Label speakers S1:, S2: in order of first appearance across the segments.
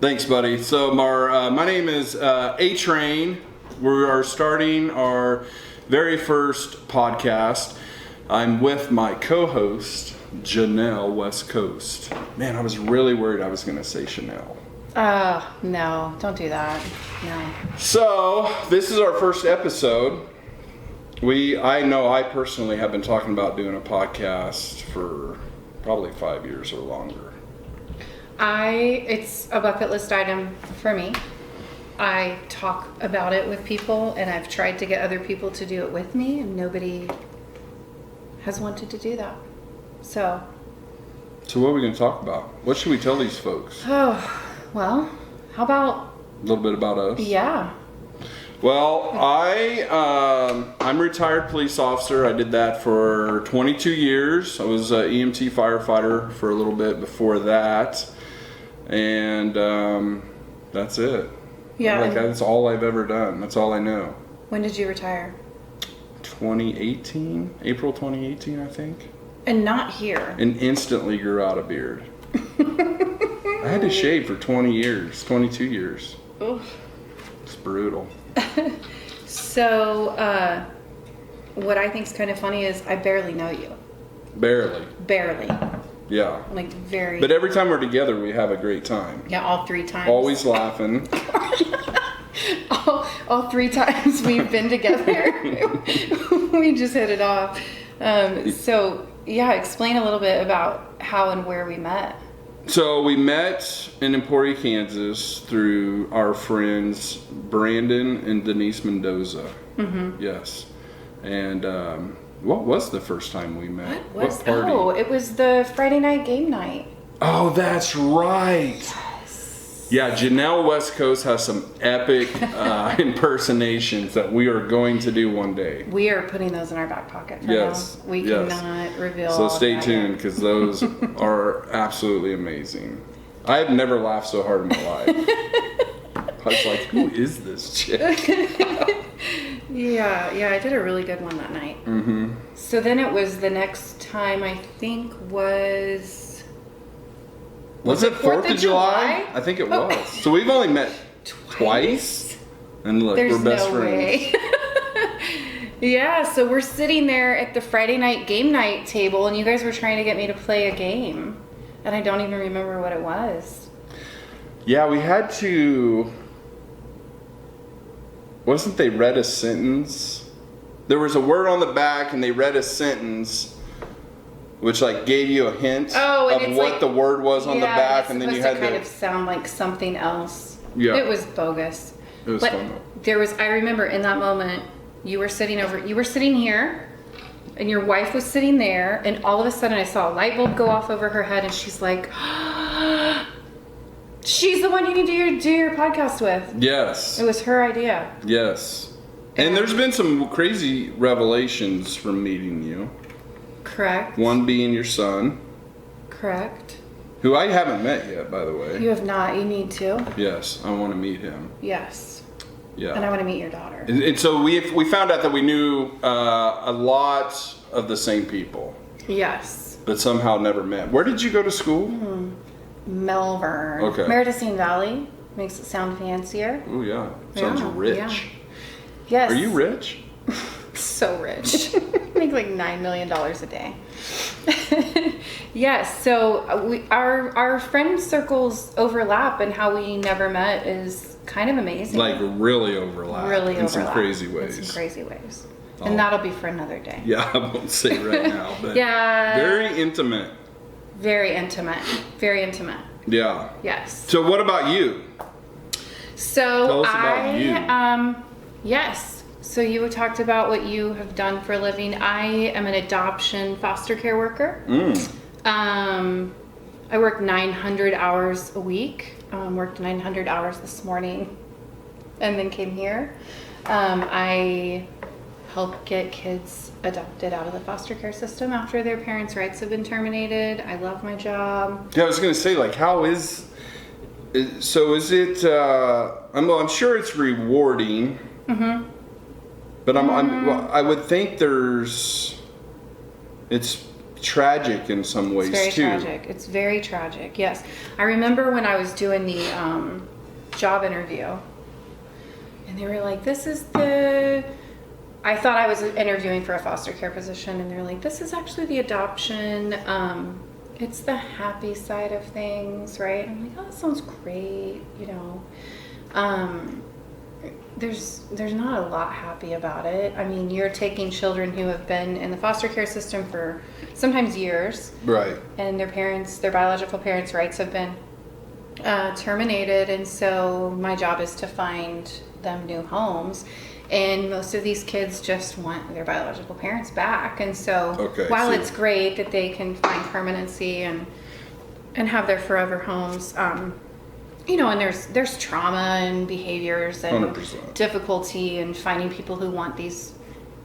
S1: Thanks, buddy. So, my name is A-Train. We are starting our very first podcast. I'm with my co-host, Janell West Coast. Man, I was really worried I was going to say Chanel.
S2: No, don't do that. No.
S1: So, this is our first episode. I personally have been talking about doing a podcast for probably 5 years or longer.
S2: It's a bucket list item for me. I talk about it with people, and I've tried to get other people to do it with me, and nobody has wanted to do that. So
S1: what are we going to talk about? What should we tell these folks?
S2: Oh, well, how about
S1: a little bit about us?
S2: Yeah.
S1: Well, I'm a retired police officer. I did that for 22 years. I was an EMT firefighter for a little bit before that. And that's it.
S2: Yeah.
S1: That's all I've ever done. That's all I know.
S2: When did you retire?
S1: 2018, April 2018, I think.
S2: And not here.
S1: And instantly grew out a beard. I had to shave for 22 years.
S2: Oof.
S1: It's brutal.
S2: So, what I think is kind of funny is I barely know you.
S1: Barely. Yeah.
S2: Like very.
S1: But every time we're together, we have a great time.
S2: Yeah, all 3 times.
S1: Always laughing.
S2: all 3 times we've been together, we just hit it off. So, yeah, explain a little bit about how and where we met.
S1: So we met in Emporia, Kansas through our friends Brandon and Denise Mendoza. Mm-hmm. Yes. And what was the first time we met? What party?
S2: Oh, it was the Friday night game night.
S1: Oh, that's right.
S2: Yes.
S1: Yeah, Janell West Coast has some epic impersonations that we are going to do one day.
S2: We are putting those in our back pocket for now. We cannot reveal.
S1: So stay tuned because those are absolutely amazing. I have never laughed so hard in my life. I was like, who is this chick?
S2: Yeah, I did a really good one that night.
S1: Mm-hmm.
S2: So then it was the next time, I think was it 4th of July?
S1: I think it was. So we've only met twice. And look,
S2: There's
S1: we're best
S2: no
S1: friends.
S2: Way. Yeah, so we're sitting there at the Friday night game night table, and you guys were trying to get me to play a game. And I don't even remember what it was.
S1: Yeah, we had to... Wasn't they read a sentence? There was a word on the back, and they read a sentence... Which gave you a hint of what the word was on the back, and then you had to
S2: kind of sound like something else.
S1: Yeah,
S2: it was bogus.
S1: It was fun.
S2: I remember in that moment, you were sitting here, and your wife was sitting there, and all of a sudden I saw a light bulb go off over her head, and she's like, "She's the one you need to do your podcast with."
S1: Yes,
S2: it was her idea.
S1: Yes, and there's been some crazy revelations from meeting you.
S2: Correct.
S1: One being your son.
S2: Correct.
S1: Who I haven't met yet, by the way.
S2: You have not. You need to.
S1: Yes, I want to meet him.
S2: Yes.
S1: Yeah.
S2: And I want to meet your daughter.
S1: And so we found out that we knew a lot of the same people.
S2: Yes.
S1: But somehow never met. Where did you go to school?
S2: Melbourne.
S1: Okay.
S2: Meridocene Valley. Makes it sound fancier.
S1: Oh, yeah. Sounds rich.
S2: Yeah. Yes.
S1: Are you rich?
S2: So rich. Make like $9 million a day. Yes, so our friend circles overlap, and how we never met is kind of amazing.
S1: Really overlap. In some crazy ways. Oh.
S2: And that'll be for another day.
S1: Yeah, I won't say right now, but
S2: yeah.
S1: Very intimate.
S2: Very intimate. Very intimate.
S1: Yeah.
S2: Yes.
S1: So what about you?
S2: So
S1: tell us about you.
S2: Yes. So you talked about what you have done for a living. I am an adoption foster care worker. I work 900 hours a week. Worked 900 hours this morning and then came here. I help get kids adopted out of the foster care system after their parents' rights have been terminated. I love my job.
S1: Yeah, I was going to say, how is it, I'm sure it's rewarding. Mm-hmm. But I would think it's tragic in some ways
S2: It's very
S1: too.
S2: tragic. It's very tragic. Yes, I remember when I was doing the job interview, and they were like, "This is the." I thought I was interviewing for a foster care position, and they're like, "This is actually the adoption. It's the happy side of things, right?" I'm like, "Oh, that sounds great," you know. There's not a lot happy about it. I mean, you're taking children who have been in the foster care system for sometimes years,
S1: Right.
S2: and their biological parents' rights have been terminated, and so my job is to find them new homes. And most of these kids just want their biological parents back. And so while it's great that they can find permanency and have their forever homes, you know, and there's trauma and behaviors and
S1: 100%.
S2: difficulty in finding people who want these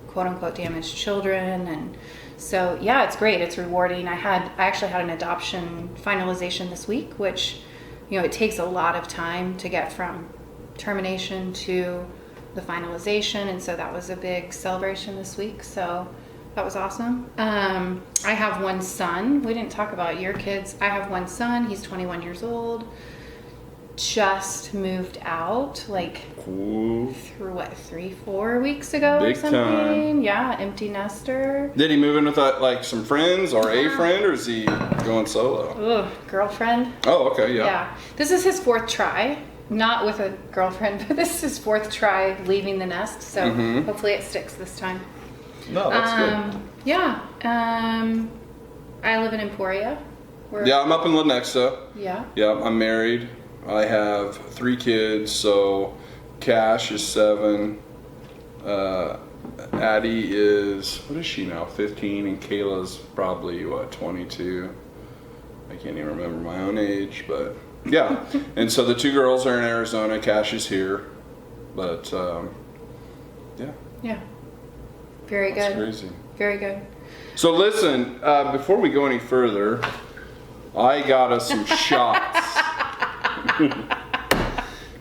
S2: quote unquote damaged children. And so, yeah, it's great. It's rewarding. I actually had an adoption finalization this week, which, you know, it takes a lot of time to get from termination to the finalization, and so that was a big celebration this week, so that was awesome. I have one son. We didn't talk about your kids. I have one son. He's 21 years old, just moved out like
S1: Cool.
S2: through what, 3-4 weeks ago
S1: Big
S2: or something.
S1: time.
S2: Yeah, empty nester.
S1: Did he move in with like some friends or a friend, or is he going solo?
S2: Ugh, girlfriend.
S1: Oh, okay, yeah.
S2: Yeah, this is his 4th try. Not with a girlfriend, but this is his 4th try leaving the nest, so hopefully it sticks this time.
S1: No, that's good.
S2: Yeah. I live in Emporia.
S1: Yeah, I'm up in Lenexa.
S2: Yeah.
S1: Yeah, I'm married. I have 3 kids, so Cash is 7. Addie is, what is she now, 15, and Kayla's probably, 22. I can't even remember my own age, but yeah. And so the 2 girls are in Arizona, Cash is here, but yeah.
S2: Yeah. Very
S1: That's
S2: good.
S1: crazy.
S2: Very good.
S1: So listen, before we go any further, I got us some shots.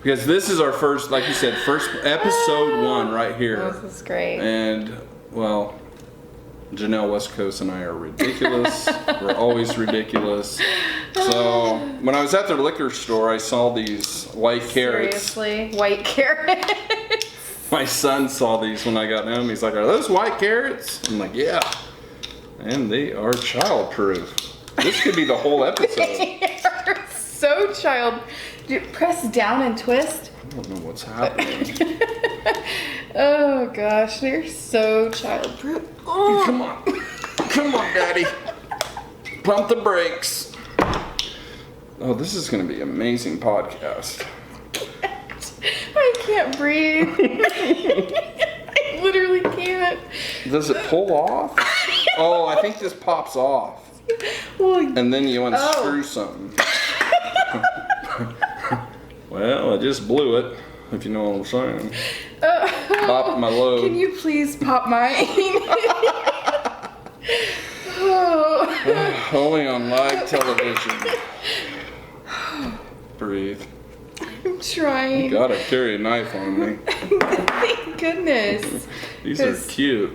S1: Because this is our first, like you said, first episode 1 right here.
S2: This is great.
S1: And, well, Janell West Coast and I are ridiculous. We're always ridiculous. So, when I was at the liquor store, I saw these white carrots.
S2: Seriously? White carrots?
S1: My son saw these when I got home. He's like, "Are those white carrots?" I'm like, "Yeah." And they are childproof. This could be the whole episode.
S2: You're so child. You press down and twist.
S1: I don't know what's happening.
S2: Oh gosh, they're so childproof. Oh.
S1: Come on. Come on, Daddy. Pump the brakes. Oh, this is going to be an amazing podcast.
S2: I can't breathe. I literally can't.
S1: Does it pull off? Oh, I think this pops off.
S2: Well,
S1: And then you unscrew something. Well, I just blew it, if you know what I'm saying. Pop my load.
S2: Can you please pop mine? Oh.
S1: Only on live television. Breathe.
S2: I'm trying.
S1: Gotta carry a knife on me.
S2: Thank goodness.
S1: These are cute.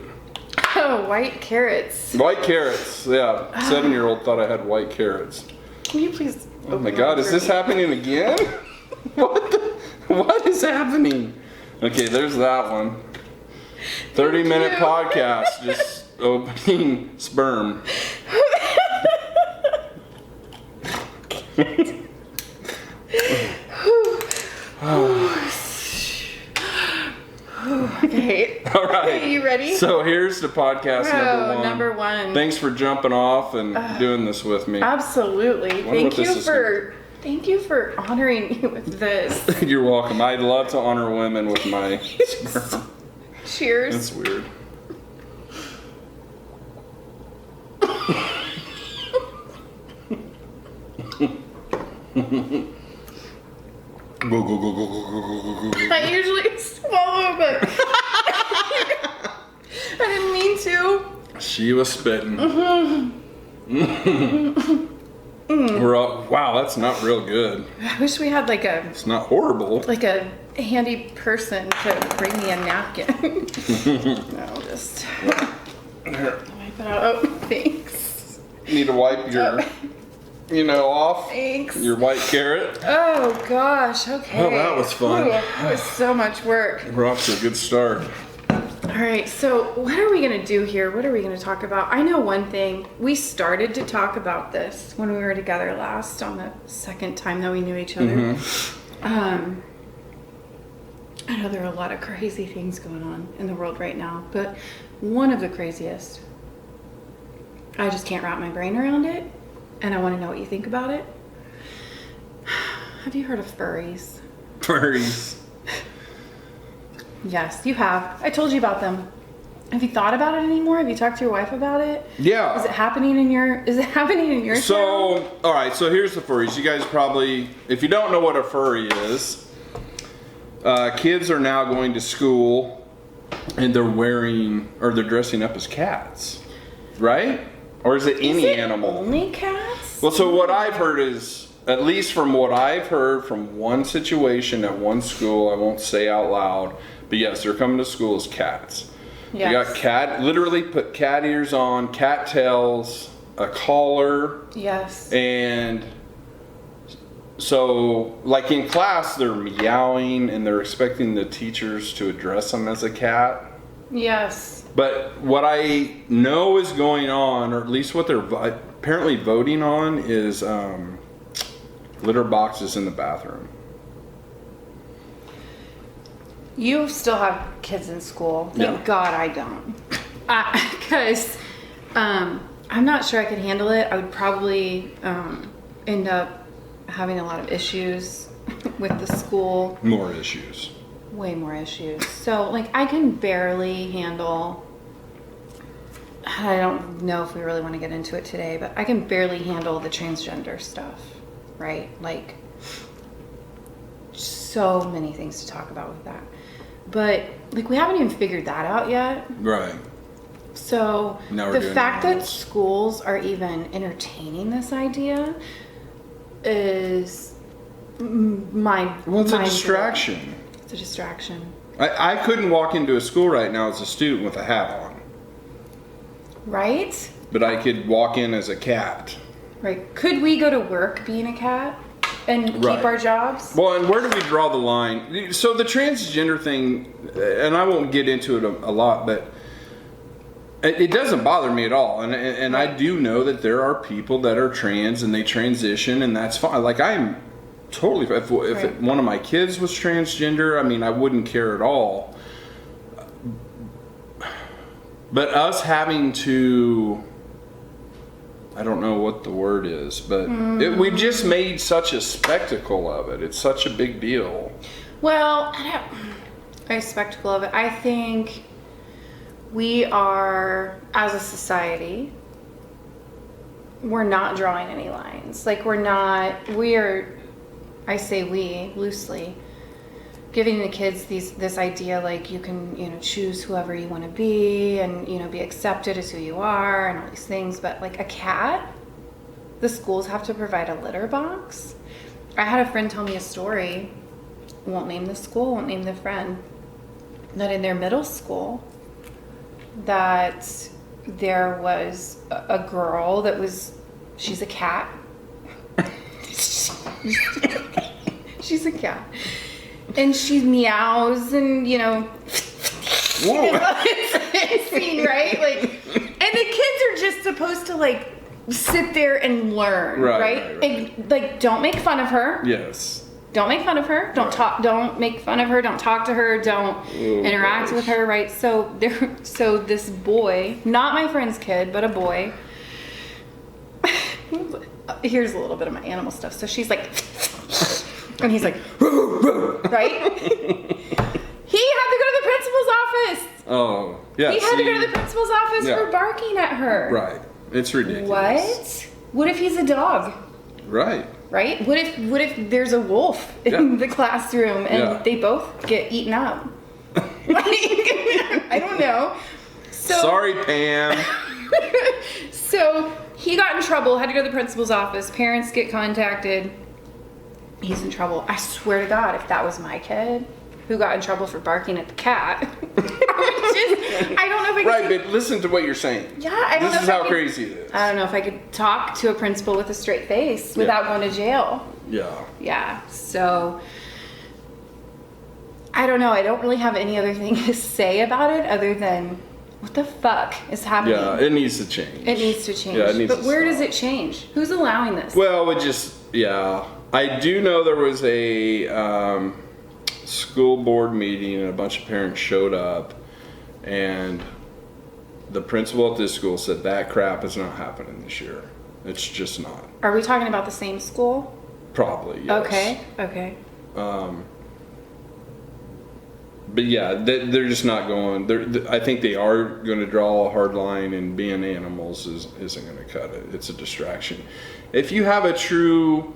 S2: Oh, white carrots.
S1: White carrots, yeah. 7-year-old thought I had white carrots.
S2: Can you please?
S1: Oh my God, is this happening again? What is happening? Okay, there's that one. 30-minute podcast, just opening sperm.
S2: Okay.
S1: All right.
S2: Okay, you ready?
S1: So here's the podcast
S2: number one.
S1: Thanks for jumping off and doing this with me.
S2: Absolutely.
S1: Wonder
S2: Thank you for honoring me with this.
S1: You're welcome. I'd love to honor women with my sperm.
S2: Cheers.
S1: That's weird.
S2: I usually swallow, but I didn't mean to.
S1: She was spitting. We're all, wow, that's not real good.
S2: I wish we had
S1: It's not horrible.
S2: like a handy person to bring me a napkin. No, just
S1: Here.
S2: wipe it out. Oh, thanks.
S1: need to wipe your, off.
S2: Thanks.
S1: Your white carrot.
S2: Oh gosh, okay.
S1: Oh, that was fun.
S2: Ooh, that was so much work.
S1: We're off to a good start.
S2: All right, so what are we going to do here? What are we going to talk about? I know one thing. We started to talk about this when we were together last on the second time that we knew each other.
S1: Mm-hmm.
S2: I know there are a lot of crazy things going on in the world right now, but one of the craziest, I just can't wrap my brain around it, and I want to know what you think about it. Have you heard of furries?
S1: Furries.
S2: Yes, you have. I told you about them. Have you thought about it anymore? Have you talked to your wife about it?
S1: Yeah.
S2: Is it happening in your town?
S1: So, all right, so here's the furries. You guys probably, if you don't know what a furry is, kids are now going to school and they're dressing up as cats, right? Or is it any animal?
S2: Only cats?
S1: Well, so what I've heard is, at least from what I've heard from one situation at one school, I won't say out loud, but yes, they're coming to school as cats.
S2: Yes.
S1: They got literally put cat ears on, cat tails, a collar.
S2: Yes.
S1: And so, like in class, they're meowing and they're expecting the teachers to address them as a cat.
S2: Yes.
S1: But what I know is going on, or at least what they're apparently voting on, is litter boxes in the bathroom.
S2: You still have kids in school. Thank God I don't. Because I'm not sure I could handle it. I would probably end up having a lot of issues with the school.
S1: More issues.
S2: Way more issues. So, like, I can barely handle... I don't know if we really want to get into it today, but I can barely handle the transgender stuff, right? Like, so many things to talk about with that. But, like, we haven't even figured that out yet.
S1: Right.
S2: So,
S1: Now
S2: the fact that schools are even entertaining this idea is
S1: Well, it's a distraction.
S2: It's a distraction.
S1: I couldn't walk into a school right now as a student with a hat on.
S2: Right?
S1: But I could walk in as a cat.
S2: Right. Could we go to work being a cat and keep our jobs?
S1: Well, and where do we draw the line? So the transgender thing, and I won't get into it a lot, but it doesn't bother me at all. And I do know that there are people that are trans and they transition, and that's fine. Like, I'm totally, if one of my kids was transgender, I mean, I wouldn't care at all. But us having to, I don't know what the word is, but we've just made such a spectacle of it. It's such a big deal.
S2: Well, a spectacle of it. I think we are, as a society, we're not drawing any lines. Like, we are, I say we, loosely, giving the kids this idea, like, you can, choose whoever you want to be and, be accepted as who you are and all these things. But, like, a cat, the schools have to provide a litter box. I had a friend tell me a story, won't name the school, won't name the friend, that in their middle school, that there was a girl that was, she's a cat. She's a cat. And she meows and,
S1: Whoa.
S2: it's insane, right? Like, and the kids are just supposed to, like, sit there and learn, right? And, like, don't make fun of her.
S1: Yes.
S2: Don't make fun of her. Don't make fun of her. Don't talk to her. Don't interact with her, right? So this boy, not my friend's kid, but a boy. Here's a little bit of my animal stuff. So she's like, and he's like, right? He had to go to the principal's office.
S1: Oh, yeah.
S2: He had to go to the principal's office for barking at her.
S1: Right. It's ridiculous.
S2: What? What if he's a dog?
S1: Right.
S2: Right? What if there's a wolf in the classroom and they both get eaten up? Like, I don't know. So,
S1: sorry, Pam.
S2: So he got in trouble, had to go to the principal's office. Parents get contacted. He's in trouble. I swear to God, if that was my kid, who got in trouble for barking at the cat. I don't know if I could.
S1: Right, but listen to what you're saying.
S2: Yeah, I don't know.
S1: This is how crazy it is.
S2: I don't know if I could talk to a principal with a straight face without going to jail.
S1: Yeah.
S2: Yeah, so I don't know. I don't really have any other thing to say about it other than what the fuck is happening?
S1: Yeah, it needs to change.
S2: It needs to change.
S1: Yeah, it needs
S2: but
S1: to
S2: where
S1: stop.
S2: does it change? Who's allowing this?
S1: Well, I do know there was a school board meeting and a bunch of parents showed up, and the principal at this school said that crap is not happening this year. It's just not.
S2: Are we talking about the same school?
S1: Probably, yes.
S2: Okay.
S1: But yeah, they're just not going. I think they are going to draw a hard line, and being animals isn't going to cut it. It's a distraction. If you have a true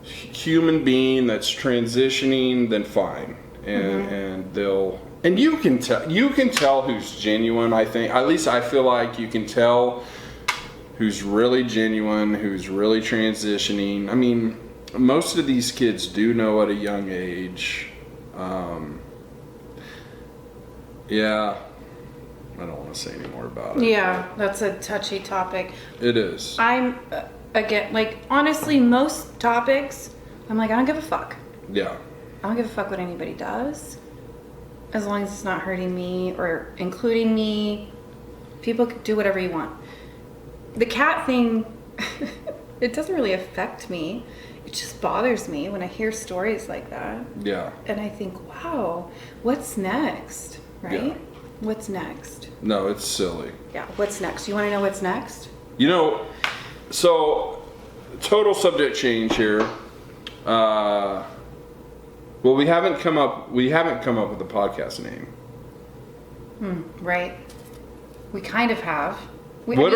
S1: human being that's transitioning, then fine, and you can tell who's genuine. I think, at least I feel like you can tell who's really genuine, who's really transitioning. I mean, most of these kids do know at a young age. Yeah, I don't want to say any more about it.
S2: Yeah, that's a touchy topic.
S1: It is.
S2: I'm, again, like, honestly, most topics, I'm like, I don't give a fuck.
S1: Yeah.
S2: I don't give a fuck what anybody does. As long as it's not hurting me or including me. People can do whatever you want. The cat thing, it doesn't really affect me. It just bothers me when I hear stories like that.
S1: Yeah.
S2: And I think, wow, what's next? Right?
S1: Yeah.
S2: What's next?
S1: No, it's silly.
S2: Yeah, what's next? You want to know what's next?
S1: You know, so total subject change here. Well, we haven't come up with a podcast name.
S2: Right. We kind of have.
S1: What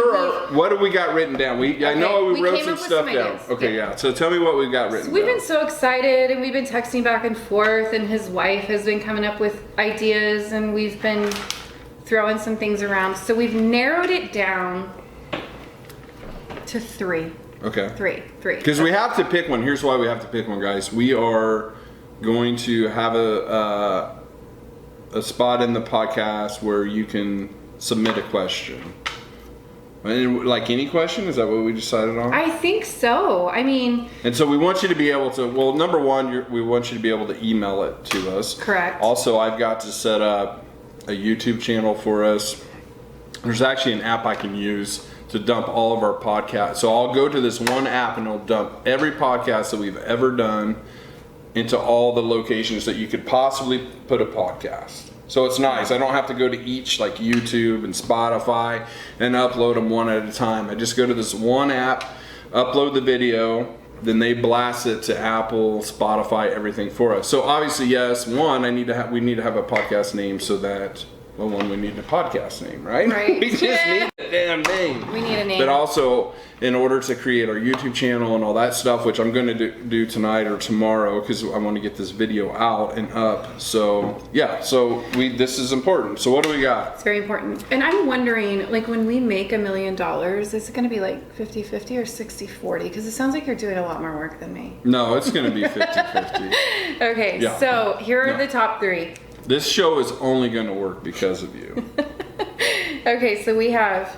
S1: do we got written down? I know we wrote
S2: came
S1: some
S2: up with
S1: stuff
S2: some
S1: down.
S2: ideas.
S1: Okay, yeah. So tell me what we've got written
S2: We've
S1: down.
S2: been so excited, and we've been texting back and forth, and his wife has been coming up with ideas, and we've been throwing some things around. So we've narrowed it down to 3.
S1: Okay.
S2: 3.
S1: Because we have to pick one. Here's why we have to pick one, guys. We are going to have a spot in the podcast where you can submit a question. And like any question, is that what we decided on?
S2: I think so. I mean,
S1: and so we want you to be able to, well, number one, we want you to be able to email it to us.
S2: Correct.
S1: Also, I've got to set up a YouTube channel for us. There's actually an app I can use to dump all of our podcasts. So I'll go to this one app and it'll dump every podcast that we've ever done into all the locations that you could possibly put a podcast. So it's nice. I don't have to go to each, like YouTube and Spotify, and upload them one at a time. I just go to this one app, upload the video, then they blast it to Apple, Spotify, everything for us. So obviously, yes, we need to have a podcast name so that, well, we need a podcast name, right?
S2: Right.
S1: We just need a damn name.
S2: We need a name.
S1: But also, in order to create our YouTube channel and all that stuff, which I'm going to do tonight or tomorrow, because I want to get this video out and up. So yeah, this is important. So what do we got?
S2: it's very important. And I'm wondering, like, when we make $1 million, is it going to be like 50-50 or 60-40? Because it sounds like you're doing a lot more work than me.
S1: No, it's going to be 50-50.
S2: Okay,
S1: Yeah.
S2: so here are the top 3.
S1: This show is only going to work because of you.
S2: Okay, so we have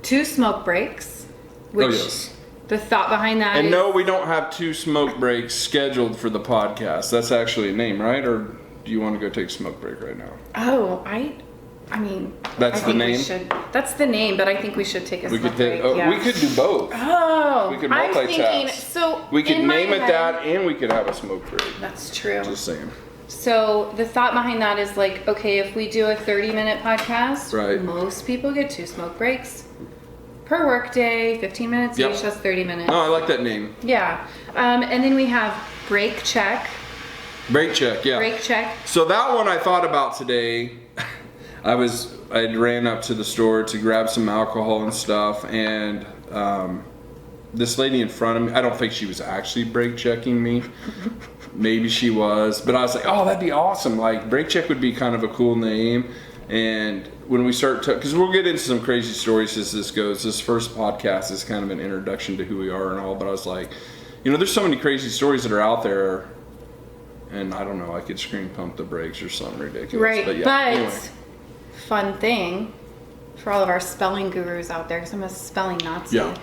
S2: 2 smoke breaks, which
S1: yes.
S2: the thought behind that
S1: And
S2: is...
S1: no, we don't have 2 smoke breaks scheduled for the podcast. That's actually a name, right? Or do you want to go take a smoke break right now?
S2: Oh, I mean...
S1: That's
S2: I
S1: the
S2: think
S1: name?
S2: we should, that's the name, but I think we should take a
S1: We
S2: smoke
S1: could
S2: break.
S1: we could do both.
S2: Oh,
S1: We could
S2: I'm thinking...
S1: multitask.
S2: So
S1: We could
S2: in my
S1: name it
S2: head-
S1: that, and we could have a smoke break.
S2: That's true.
S1: Just saying.
S2: So the thought behind that is like, okay, if we do a 30-minute podcast,
S1: Right.
S2: most people get 2 smoke breaks per work day, 15 minutes
S1: Yep.
S2: each, that's 30 minutes.
S1: Oh, I like that name.
S2: Yeah. And then we have break check.
S1: Break check, yeah.
S2: Break check.
S1: So that one I thought about today. I ran up to the store to grab some alcohol and stuff, and this lady in front of me, I don't think she was actually brake checking me. Maybe she was, but I was like, oh, that'd be awesome. Like, brake check would be kind of a cool name. And when we start because we'll get into some crazy stories as this goes. This first podcast is kind of an introduction to who we are and all, but I was like, there's so many crazy stories that are out there. and I don't know, I could screen pump the brakes or something ridiculous.
S2: Right,
S1: But, yeah,
S2: but
S1: anyway.
S2: fun thing for all of our spelling gurus out there, because I'm a spelling Nazi.
S1: Yeah.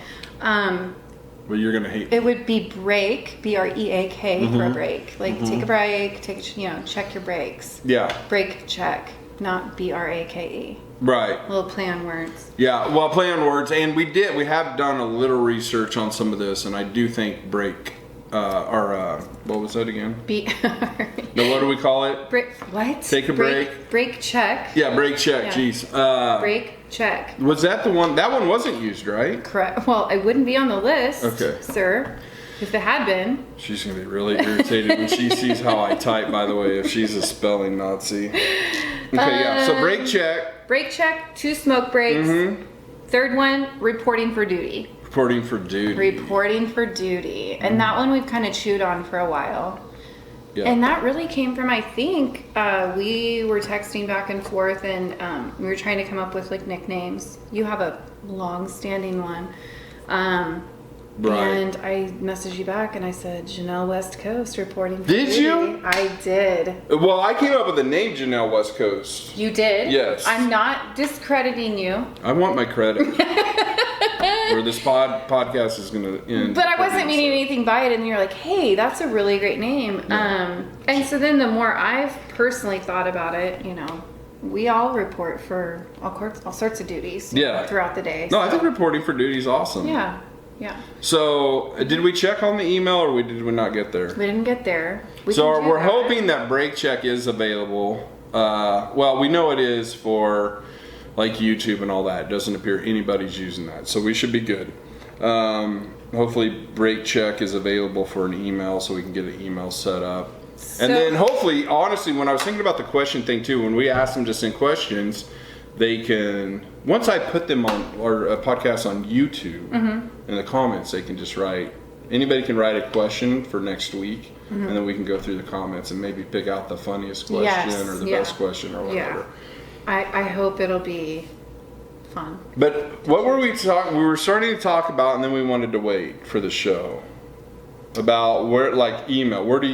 S1: Well, you're gonna hate.
S2: It would be break, B-R-E-A-K for a break. Like take a break, check your brakes.
S1: Yeah.
S2: Brake check, not B-R-A-K-E.
S1: Right.
S2: Little play on words.
S1: Yeah, well, play on words, and we have done a little research on some of this, and I do think break, what was that again? No, what do we call it?
S2: What?
S1: Take a break.
S2: Brake check.
S1: Yeah, brake check,
S2: Yeah.
S1: jeez.
S2: Brake check.
S1: Was that the one? That one wasn't used, right?
S2: Correct. Well, it wouldn't be on the list,
S1: Okay.
S2: sir, if it had been.
S1: She's going to be really irritated when she sees how I type, by the way, if she's a spelling Nazi. Okay, yeah, so brake check.
S2: Brake check, 2 smoke brakes. Third one, reporting for duty.
S1: Reporting for duty.
S2: Reporting for duty. And that one we've kind of chewed on for a while.
S1: Yeah.
S2: And that really came from, I think, we were texting back and forth, and we were trying to come up with like nicknames. You have a long-standing one.
S1: Right.
S2: And I messaged you back and I said, Janell West Coast reporting for
S1: Did
S2: duty.
S1: you?
S2: I did.
S1: Well, I came up with the name Janell West Coast.
S2: You did?
S1: Yes.
S2: I'm not discrediting you.
S1: I want my credit. Or this podcast is going to end.
S2: But I wasn't meaning anything by it, and you're like, hey, that's a really great name.
S1: Yeah.
S2: And so then the more I've personally thought about it, we all report for all sorts of duties throughout the day.
S1: No, I think reporting for duty is awesome.
S2: Yeah.
S1: So, did we check on the email, or did we not get there?
S2: We didn't get there.
S1: We're hoping that brake check is available. Well, we know it is for like YouTube and all that. It doesn't appear anybody's using that, so we should be good. Hopefully brake check is available for an email, so we can get an email set up. And then hopefully, honestly, when I was thinking about the question thing too, when we ask them to send questions, they can, once I put them on our podcast on YouTube, in the comments, they can just anybody can write a question for next week, and then we can go through the comments and maybe pick out the funniest question or the best question or whatever.
S2: Yeah. I hope it'll be fun.
S1: But what were we talking? We were starting to talk about, and then we wanted to wait for the show. About email. Where do you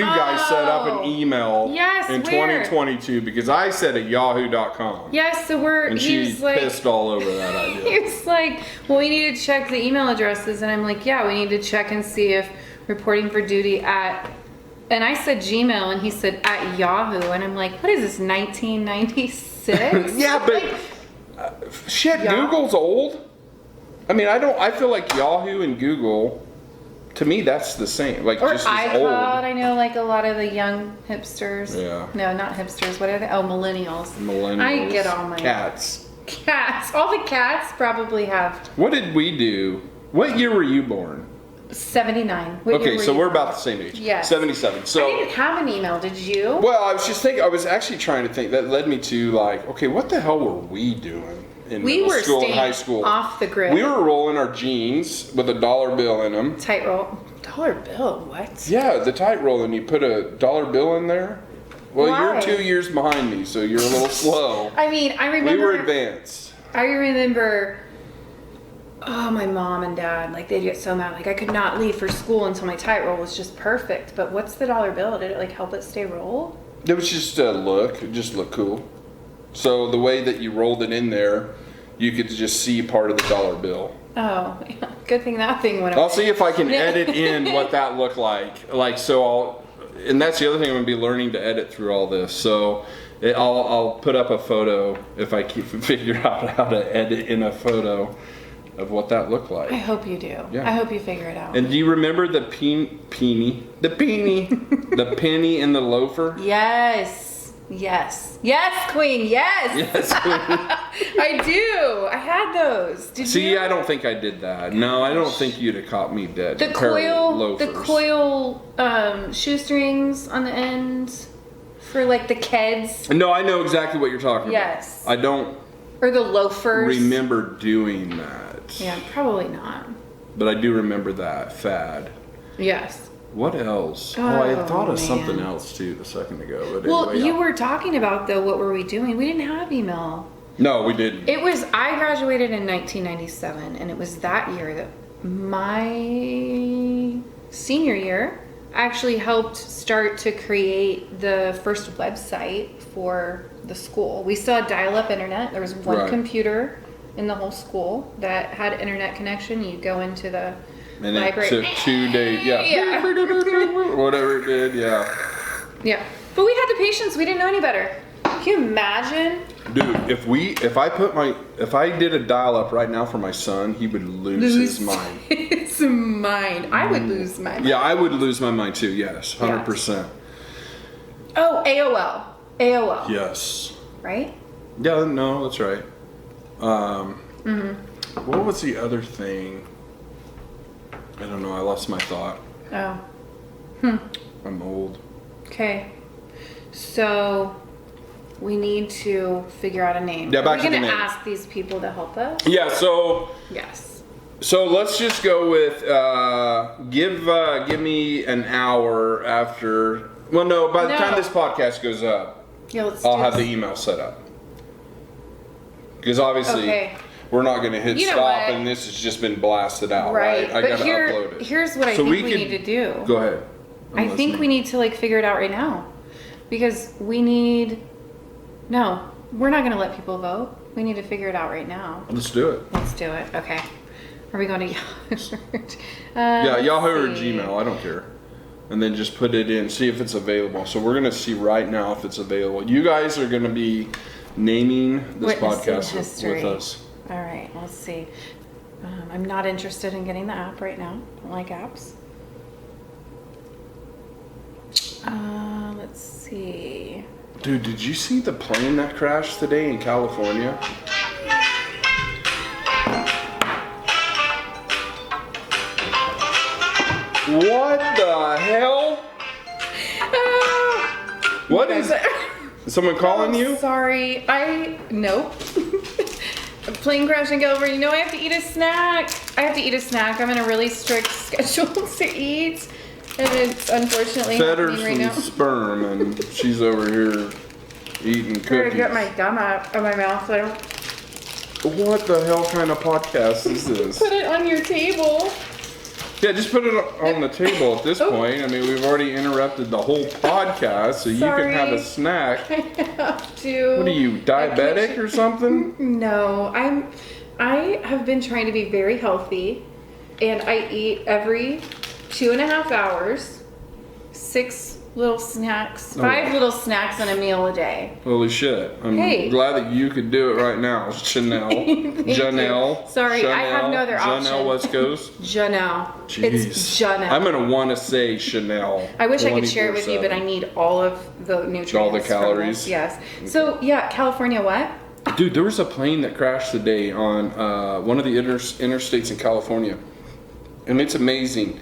S1: guys set up an email in 2022? Because I said at yahoo.com.
S2: Yes, so
S1: and she's pissed all over that idea.
S2: He's like, well, we need to check the email addresses, and I'm like, yeah, we need to check and see if reporting for duty and I said Gmail, and he said at Yahoo, and I'm like, what is this, 1996?
S1: Yeah, but Google's old. I mean, I feel like Yahoo and Google. To me, that's the same. Like,
S2: or
S1: just
S2: iCloud.
S1: as old.
S2: I know, like a lot of the young hipsters.
S1: Yeah.
S2: No, not hipsters. What are they? Oh, millennials.
S1: Millennials.
S2: I get all my
S1: cats.
S2: All the cats probably have.
S1: What did we do? What year were you born?
S2: 79.
S1: Okay, so we're about the same age.
S2: Yes.
S1: 77. So
S2: I didn't have an email. Did you?
S1: Well, I was just thinking. I was actually trying to think. That led me to okay, what the hell were we doing in middle school and high school?
S2: Off the grid.
S1: We were rolling our jeans with a dollar bill in them.
S2: Tight roll. Dollar bill? What?
S1: Yeah, the tight roll, and you put a dollar bill in there. Well,
S2: Why?
S1: You're 2 years behind me, so you're a little slow.
S2: I mean, I remember.
S1: We were advanced.
S2: I remember. Oh, my mom and dad, they'd get so mad. I could not leave for school until my tight roll was just perfect. But what's the dollar bill? Did it help it stay roll?
S1: It was just a look. It just looked cool. So the way that you rolled it in there, you could just see part of the dollar bill.
S2: Oh, good thing that thing went away.
S1: I'll see if I can edit in what that looked like. And that's the other thing I'm going to be learning to edit through all this. So I'll put up a photo if I can figure out how to edit in a photo of what that looked like.
S2: I hope you do.
S1: Yeah.
S2: I hope you figure it out.
S1: And do you remember the penny in the loafer?
S2: Yes, Queen. Yes,
S1: Queen.
S2: I do. I had those. Did
S1: See,
S2: you?
S1: I don't think I did that. No, I don't think you'd have caught me dead.
S2: The coil shoestrings on the end for the kids.
S1: No, I know exactly what you're talking
S2: Yes.
S1: about. I don't
S2: Or the loafers.
S1: remember doing that.
S2: Yeah, probably not.
S1: But I do remember that fad.
S2: Yes.
S1: What else? I had thought of
S2: man.
S1: something else too a second ago. But
S2: Well,
S1: anyway,
S2: you were talking about what were we doing? We didn't have email.
S1: No, we didn't.
S2: I graduated in 1997, and it was that year that my senior year, actually helped start to create the first website for the school. We still had dial-up internet. There was one computer in the whole school that had internet connection. You go into the library.
S1: And it took 2 days. Yeah. Whatever it did, yeah.
S2: Yeah. But we had the patience. We didn't know any better. Can you imagine?
S1: Dude, if I did a dial-up right now for my son, he would lose his mind.
S2: His mind. I would lose my mind.
S1: Yeah, I would lose my mind too. Yes, 100%.
S2: Oh, AOL.
S1: Yes.
S2: Right?
S1: Yeah, no, that's right. What was the other thing? I don't know. I lost my thought.
S2: Oh.
S1: I'm old.
S2: Okay. So we need to figure out a name.
S1: Yeah, back to the name.
S2: Are we going to ask these people to help us?
S1: Yeah, so...
S2: Yes.
S1: So let's just go with, give me an hour after... Well, no, by the time this podcast goes up, I'll have the email set up. Because obviously, we're not going to hit stop and this has just been blasted out, right? I got to upload it.
S2: Here's what I think we need to do.
S1: Go ahead.
S2: I think we need to figure it out right now. Because we need... No, we're not going to let people vote. We need to figure it out right now.
S1: Let's do it.
S2: Let's do it. Okay. Are we going to Yahoo?
S1: Yeah, Yahoo or Gmail. I don't care. And then just put it in. See if it's available. So we're going to see right now if it's available. You guys are going to be naming this podcast with us.
S2: All right. Let's see. I'm not interested in getting the app right now. Don't like apps. Let's see.
S1: Dude, did you see the plane that crashed today in California? What the hell? What is that? Is someone calling you?
S2: Sorry. Nope. A plane crash in California. You know I have to eat a snack. I'm in a really strict schedule to eat. And it's unfortunately
S1: fed her
S2: happening right now.
S1: some sperm, and she's over here eating cookies.
S2: I'm gonna get my gum out of my mouth. So
S1: what the hell kind of podcast is this?
S2: Put it on your table.
S1: Yeah, just put it on the table at this point. I mean, we've already interrupted the whole podcast, so you can have a snack.
S2: I have to.
S1: What are you, diabetic or something?
S2: No, I have been trying to be very healthy, and I eat every 2.5 hours, 6 little snacks, 5 little snacks and a meal a day.
S1: Holy shit. I'm glad that you could do it right now, Janell. Janell.
S2: Sorry, I have no other option.
S1: Janell West Coast.
S2: Janell.
S1: Jeez.
S2: It's Janell.
S1: I'm going to want to say Chanel.
S2: I wish I could share it with you, but I need all of the nutrients.
S1: All the calories.
S2: Yes. So, yeah, California what?
S1: Dude, there was a plane that crashed today on one of the interstates in California. And it's amazing.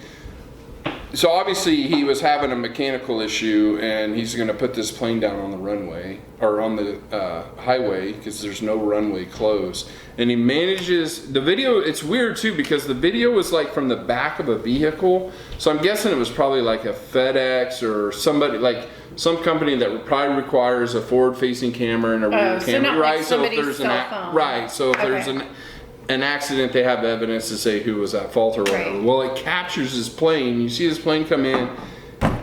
S1: So obviously he was having a mechanical issue, and he's going to put this plane down on the runway or on the highway because there's no runway closed. And he manages the video. It's weird too because the video was like from the back of a vehicle. So I'm guessing it was probably like a FedEx or somebody, like some company that probably requires a forward-facing camera and a rear camera, right?
S2: Like so if there's
S1: So if there's an accident, they have evidence to say who was at fault or whatever. Well, it captures his plane. You see his plane come in,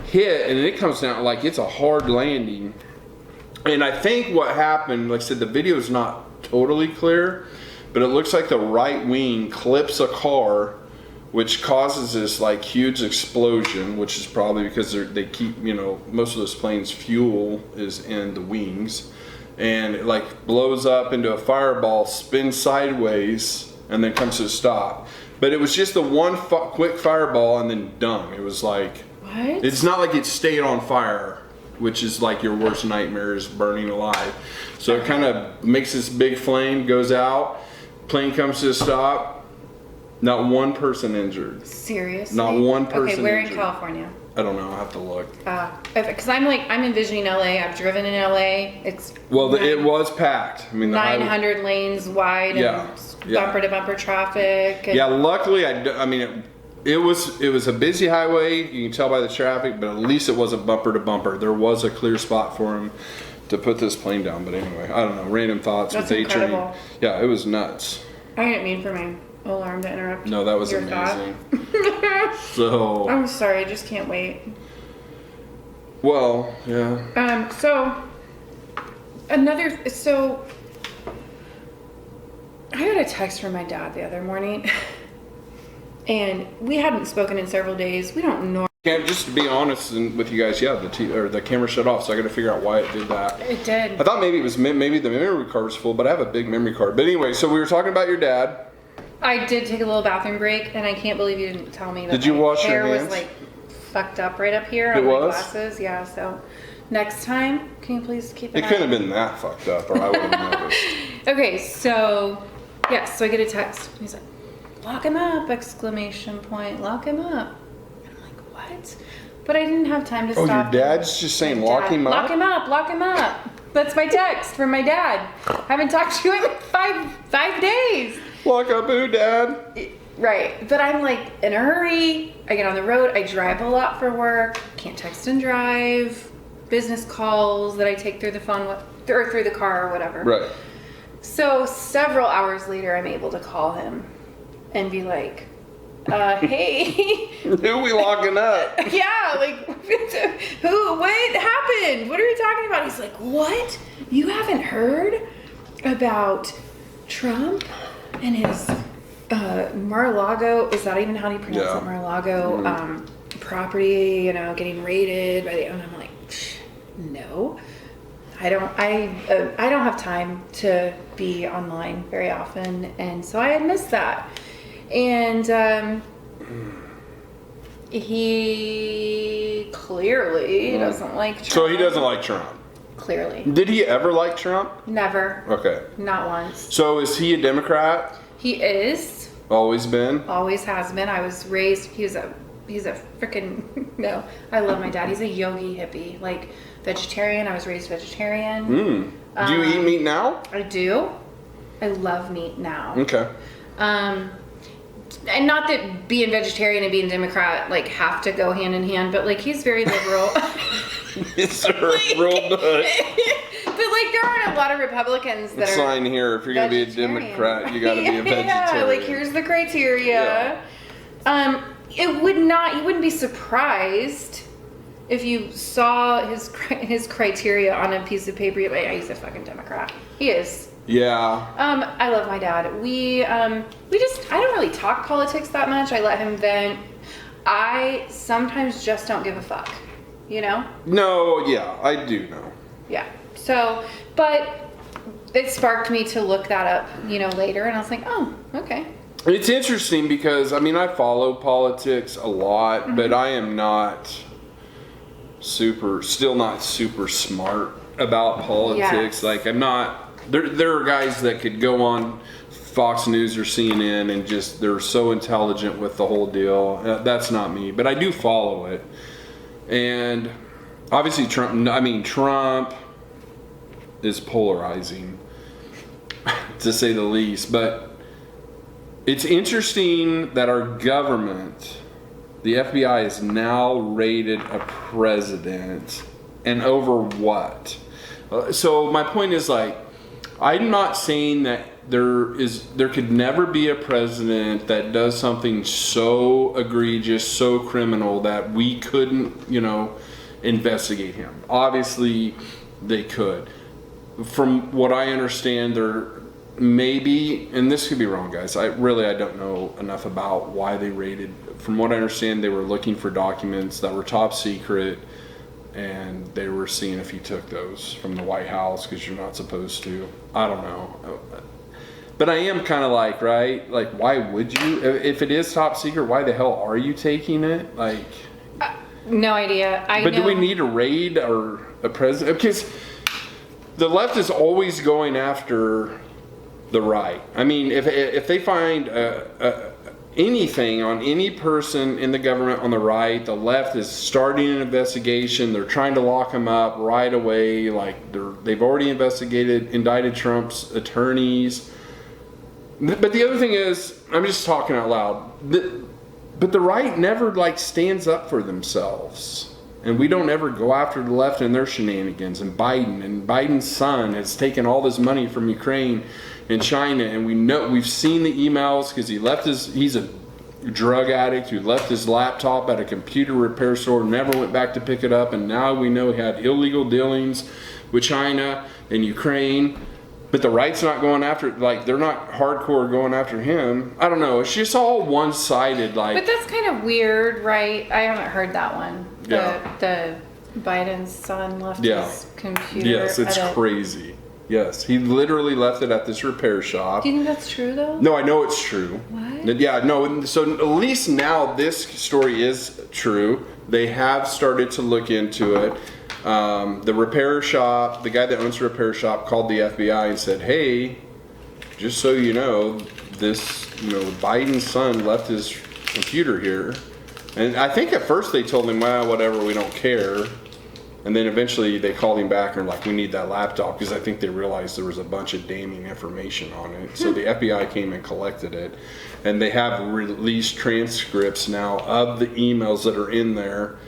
S1: hit, and it comes down like it's a hard landing. And I think what happened, like I said, the video is not totally clear, but it looks like the right wing clips a car, which causes this like huge explosion, which is probably because they keep, most of those planes' fuel is in the wings. And it like blows up into a fireball, spins sideways, and then comes to a stop. But it was just the one quick fireball and then done. It was like,
S2: what?
S1: It's not like it stayed on fire, which is like your worst nightmare is burning alive. So it kind of makes this big flame, goes out, plane comes to a stop. Not one person injured.
S2: Seriously?
S1: Not one person injured.
S2: Okay, where in California?
S1: I don't know. I have to look.
S2: Because I'm envisioning LA. I've driven in LA. It's
S1: it was packed. I mean,
S2: 900 lanes wide and bumper to bumper traffic.
S1: Yeah, luckily it was a busy highway. You can tell by the traffic, but at least it wasn't bumper to bumper. There was a clear spot for him to put this plane down. But anyway, I don't know. Random thoughts with A-Train. Yeah, it was nuts.
S2: I didn't mean for my alarm to interrupt.
S1: No, that was amazing. So.
S2: I'm sorry, I just can't wait.
S1: Well, yeah.
S2: So I got a text from my dad the other morning, and we hadn't spoken in several days. We don't know.
S1: Yeah, just to be honest with you guys, the camera shut off, so I got to figure out why it did that.
S2: It did.
S1: I thought maybe the memory card was full, but I have a big memory card. But anyway, so we were talking about your dad.
S2: I did take a little bathroom break, and I can't believe you didn't tell me that
S1: Did you wash your
S2: hair was
S1: hands?
S2: like fucked up right up here
S1: It
S2: on my
S1: was?
S2: glasses. Yeah, so next time, can you please keep an
S1: It
S2: eye
S1: couldn't
S2: on
S1: have been that fucked up, or I would have noticed.
S2: Okay, so I get a text. He's like, "Lock him up!" Exclamation point. Lock him up. And I'm like, what? But I didn't have time to
S1: Oh,
S2: stop.
S1: your dad's just saying lock him up?
S2: Lock him up. Lock him up. That's my text from my dad. Haven't talked to him in five days.
S1: Lock up who, Dad?
S2: Right. But I'm like in a hurry. I get on the road. I drive a lot for work. Can't text and drive. Business calls that I take through the phone or through the car or whatever.
S1: Right.
S2: So several hours later, I'm able to call him and be like, hey.
S1: Who we locking up?
S2: Yeah, like, what happened? What are you talking about? He's like, what? You haven't heard about Trump and his Mar-a-Lago, is that even how do you pronounce it? Mar-a-Lago property, getting raided by the, and I'm like, no. I don't have time to be online very often, and so I had missed that. And he clearly doesn't like Trump.
S1: So he doesn't like Trump.
S2: Clearly.
S1: Did he ever like Trump?
S2: Never.
S1: Okay.
S2: Not once.
S1: So is he a Democrat?
S2: He is.
S1: Always been?
S2: Always has been. I was raised, he's a freaking, no, I love my dad. He's a yogi hippie, like vegetarian. I was raised vegetarian.
S1: Do you eat meat now?
S2: I do. I love meat now.
S1: Okay.
S2: And not that being vegetarian and being Democrat like have to go hand in hand, but like he's very liberal.
S1: It's a real nut.
S2: But like there aren't a lot of Republicans that
S1: Sign here, if you're going to be a
S2: vegetarian.
S1: Democrat, you got to be a vegetarian.
S2: Yeah, like here's the criteria. You wouldn't be surprised if you saw his criteria on a piece of paper. You're like, yeah, he's a fucking Democrat. He is.
S1: Yeah.
S2: I love my dad. I don't really talk politics that much. I let him vent. I sometimes just don't give a fuck,
S1: No, yeah, I do know.
S2: Yeah. So, but it sparked me to look that up, later, and I was like, oh, okay.
S1: It's interesting because, I follow politics a lot, but I am still not super smart about politics.
S2: Yeah.
S1: Like, I'm not, there are guys that could go on Fox News or CNN and just, they're so intelligent with the whole deal. That's not me, but I do follow it. And obviously Trump is polarizing, to say the least, but it's interesting that our government, the FBI, has now raided a president, and over what? So my point is, like, I'm not saying that there could never be a president that does something so egregious, so criminal that we couldn't, investigate him. Obviously, they could. From what I understand, there maybe, and this could be wrong, guys. I don't know enough about why they raided. From what I understand, they were looking for documents that were top secret, and they were seeing if he took those from the White House, because you're not supposed to. I don't know. But I am kind of like, right? Like, why would you? If it is top secret, why the hell are you taking it? Like,
S2: no idea.
S1: But do we need a raid or a president? Because the left is always going after the right. If they find anything on any person in the government on the right, the left is starting an investigation. They're trying to lock them up right away. Like, they've already indicted Trump's attorneys. But the other thing is, I'm just talking out loud, but the right never stands up for themselves. And we don't ever go after the left and their shenanigans. And Biden's son has taken all this money from Ukraine and China, and we've seen the emails, because he's drug addict who left his laptop at a computer repair store, never went back to pick it up, and now we know he had illegal dealings with China and Ukraine. But the right's not going after, like, they're not hardcore going after him. I don't know. It's just all one-sided, like.
S2: But that's kind of weird, right? I haven't heard that one.
S1: Yeah.
S2: The Biden's son left
S1: Yeah.
S2: his computer.
S1: Yes, it's crazy. Yes, he literally left it at this repair shop.
S2: Do you think that's true, though?
S1: No, I know it's true.
S2: What?
S1: Yeah, no, so at least now this story is true. They have started to look into it. The repair shop, the guy that owns the repair shop called the FBI and said, hey, just so you know, Biden's son left his computer here. And I think at first they told him, well, whatever, we don't care. And then eventually they called him back and were like, we need that laptop, because I think they realized there was a bunch of damning information on it. So the FBI came and collected it. And they have released transcripts now of the emails that are in there.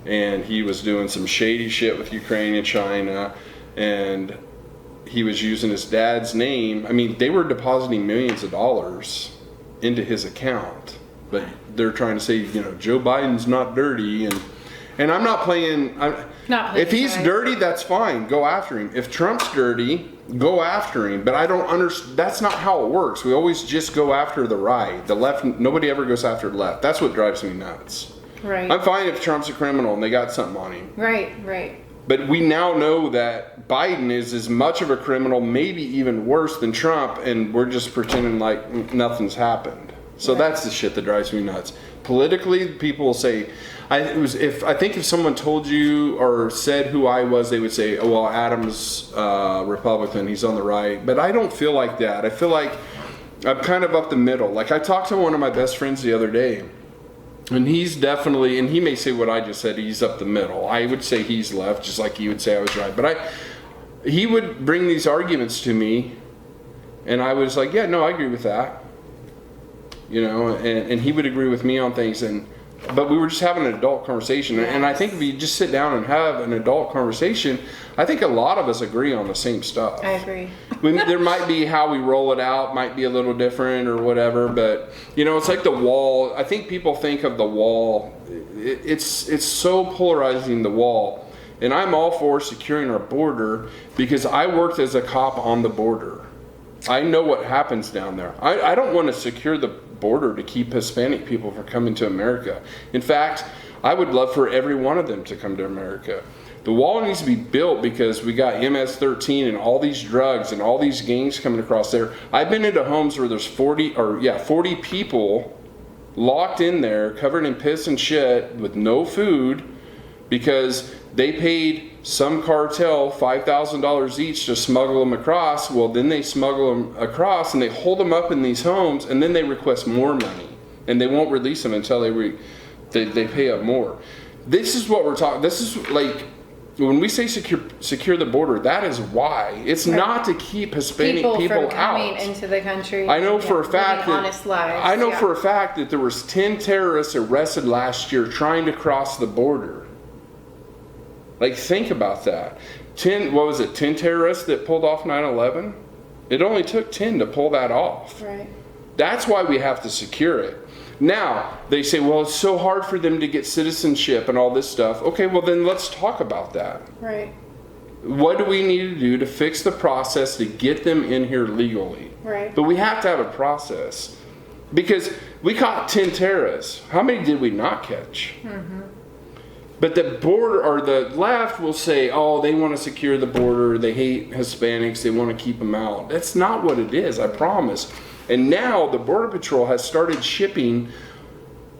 S1: And he was doing some shady shit with Ukraine and China. And he was using his dad's name. I mean, they were depositing millions of dollars into his account. But they're trying to say, Joe Biden's not dirty. And I'm not playing. If he's dirty, that's fine. Go after him. If Trump's dirty, go after him. But I don't understand. That's not how it works. We always just go after the right. The left, nobody ever goes after the left. That's what drives me nuts.
S2: Right.
S1: I'm fine if Trump's a criminal and they got something on him.
S2: Right.
S1: But we now know that Biden is as much of a criminal, maybe even worse than Trump, and we're just pretending like nothing's happened. So that's the shit that drives me nuts. Politically, people will say, I think if someone told you or said who I was, they would say, oh, well, Adam's Republican, he's on the right. But I don't feel like that. I feel like I'm kind of up the middle. Like, I talked to one of my best friends the other day, and he's definitely, and he may say what I just said, he's up the middle. I would say he's left, just like he would say I was right. But he would bring these arguments to me, and I was like, yeah, no, I agree with that. And he would agree with me on things, but we were just having an adult conversation. And I think if you just sit down and have an adult conversation, I think a lot of us agree on the same stuff.
S2: I agree.
S1: There might be how we roll it out, might be a little different or whatever, but it's like the wall. I think people think of the wall. It's so polarizing, the wall. And I'm all for securing our border because I worked as a cop on the border. I know what happens down there. I don't want to secure the border to keep Hispanic people from coming to America. In fact, I would love for every one of them to come to America. The wall needs to be built because we got MS-13 and all these drugs and all these gangs coming across there. I've been into homes where there's 40 people locked in there, covered in piss and shit with no food because they paid some cartel $5,000 each to smuggle them across. Well, then they smuggle them across and they hold them up in these homes, and then they request more money, and they won't release them until they pay up more. This is what we're talking. This is like when we say secure the border. That is why it's not to keep Hispanic people
S2: from coming into the country.
S1: I know for a fact that
S2: honest lives.
S1: I know for a fact that there was 10 terrorists arrested last year trying to cross the border. Like, think about that. 10 terrorists that pulled off 9/11? It only took 10 to pull that off.
S2: Right.
S1: That's why we have to secure it. Now, they say, well, it's so hard for them to get citizenship and all this stuff. Okay, well, then let's talk about that.
S2: Right.
S1: What do we need to do to fix the process to get them in here legally?
S2: Right.
S1: But we have to have a process. Because we caught 10 terrorists. How many did we not catch? Mm-hmm. But the border, or the left will say, oh, they want to secure the border, they hate Hispanics, they want to keep them out. That's not what it is, I promise. And now the Border Patrol has started shipping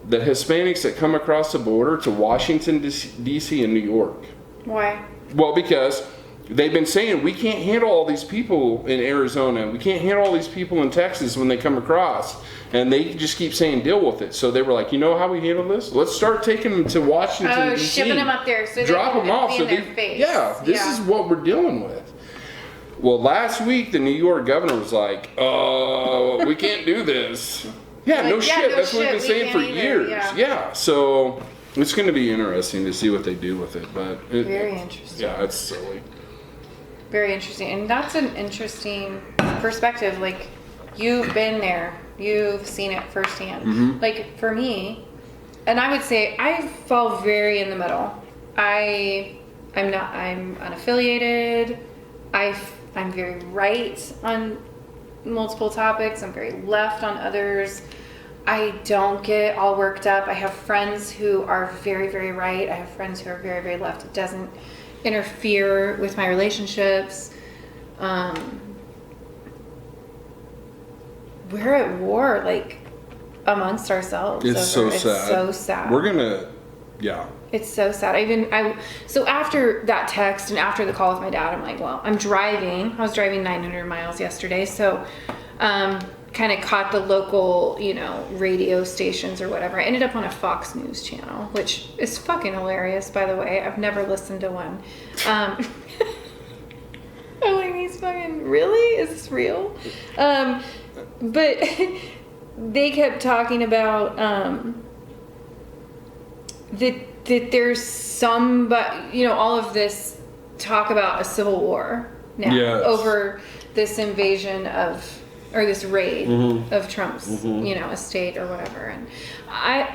S1: the Hispanics that come across the border to Washington, D.C. and New York.
S2: Why?
S1: Well, because they've been saying, we can't handle all these people in Arizona, we can't handle all these people in Texas when they come across. And they just keep saying, deal with it. So they were like, you know how we handle this? Let's start taking them to Washington, D.C.
S2: Shipping them up there so
S1: drop them off.
S2: So their face.
S1: Yeah, this is what we're dealing with. Well, last week, the New York governor was like, we can't do this. Yeah, no shit. That's what we've been saying for years. Yeah, so it's going to be interesting to see what they do with it. But
S2: very interesting.
S1: Yeah, it's silly.
S2: Very interesting. And that's an interesting perspective. Like, You've been there. You've seen it firsthand. Like for me, and I would say I fall very in the middle. I'm unaffiliated. I'm very right on multiple topics. I'm very left on others. I don't get all worked up. I have friends who are very, very right. I have friends who are very, very left. It doesn't interfere with my relationships. We're at war, like, amongst ourselves.
S1: It's so sad.
S2: It's so sad. It's so sad. So after that text and after the call with my dad, I'm like, well, I'm driving. I was driving 900 miles yesterday. So, kind of caught the local, radio stations or whatever. I ended up on a Fox News channel, which is fucking hilarious, by the way. I've never listened to one. I'm like, he's fucking, really? Is this real? But they kept talking about that there's all of this talk about a civil war now over this invasion or this raid of Trump's, estate or whatever. And I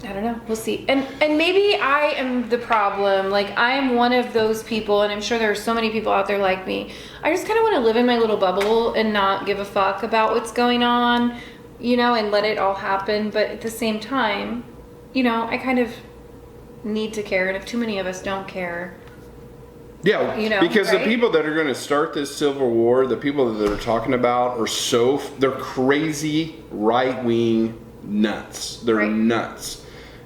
S2: don't know. We'll see. And maybe I am the problem. Like, I am one of those people, and I'm sure there are so many people out there like me. I just kind of want to live in my little bubble and not give a fuck about what's going on, and let it all happen. But at the same time, I kind of need to care. And if too many of us don't care,
S1: because right? The people that are going to start this civil war, the people that they're talking about they're crazy right-wing nuts. They're nuts.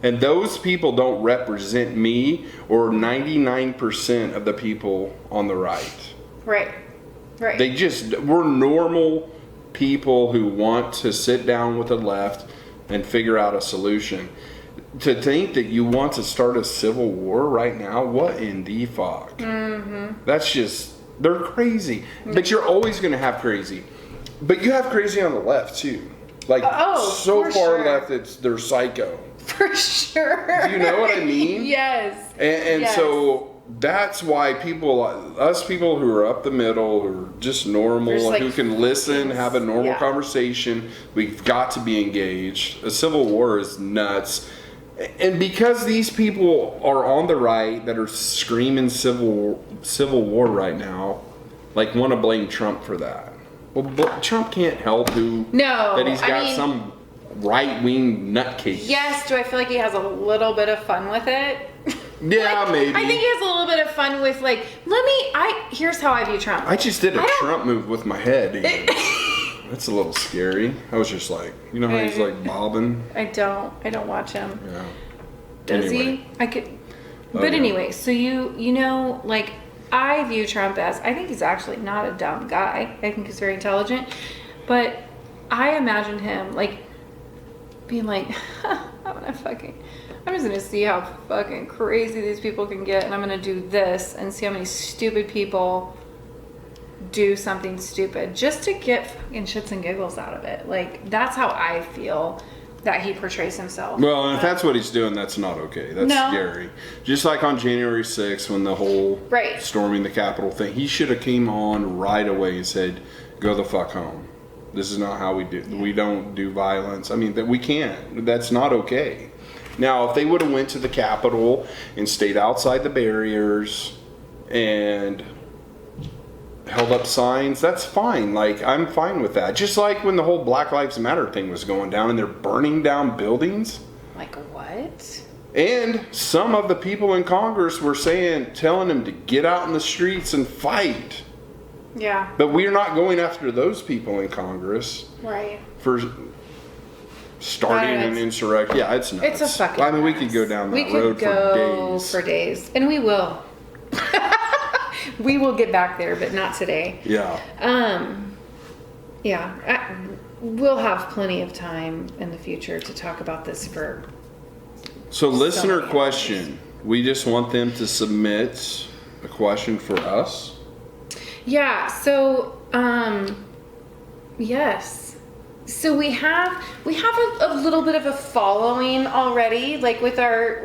S1: And those people don't represent me or 99% of the people on the right.
S2: Right.
S1: We're normal people who want to sit down with the left and figure out a solution. To think that you want to start a civil war right now, what in the fuck? That's just, they're crazy. But you're always going to have crazy. But you have crazy on the left too. Like, so far left, they're psycho.
S2: For sure.
S1: Do you know what I mean?
S2: Yes.
S1: And
S2: yes.
S1: So that's why us people who are up the middle, who are just normal, who can listen, have a normal conversation, we've got to be engaged. A civil war is nuts. And because these people are on the right that are screaming civil war right now, like, want to blame Trump for that. Well, Trump can't help that he's got some right-wing nutcase.
S2: Yes, do I feel like he has a little bit of fun with it?
S1: Yeah, maybe.
S2: I think he has a little bit of fun with, like, here's how I view Trump.
S1: I just did a Trump move with my head. That's a little scary. I was just like, how he's like bobbing?
S2: I don't watch him.
S1: Yeah.
S2: Does he? I could. But anyway, so like, I view Trump as, I think he's actually not a dumb guy. I think he's very intelligent. But I imagine him, like, being like, I'm just gonna see how fucking crazy these people can get, and I'm gonna do this and see how many stupid people do something stupid just to get fucking shits and giggles out of it. Like, that's how I feel that he portrays himself.
S1: Well, and if that's what he's doing, that's not okay. That's scary. Just like on January 6th, when the whole storming the Capitol thing, he should have came on right away and said, go the fuck home. This is not how we do. We don't do violence. I mean, that we can't. That's not okay. Now, if they would have went to the Capitol and stayed outside the barriers and held up signs, that's fine. Like, I'm fine with that. Just like when the whole Black Lives Matter thing was going down and they're burning down buildings.
S2: Like, what?
S1: And some of the people in Congress were telling them to get out in the streets and fight.
S2: Yeah.
S1: But we're not going after those people in Congress.
S2: Right.
S1: For starting an insurrection. Yeah, it's nuts.
S2: It's a fucking
S1: I mean, we could go down that road
S2: for days. And we will. We will get back there, but not today.
S1: Yeah.
S2: We'll have plenty of time in the future to talk about this for.
S1: So listener question. We just want them to submit a question for us. Yeah.
S2: So, yes. So we have a little bit of a following already, like with our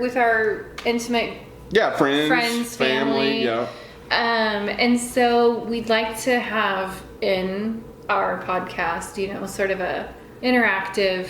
S2: intimate.
S1: Yeah, friends, family. Yeah.
S2: And so we'd like to have in our podcast, sort of a interactive.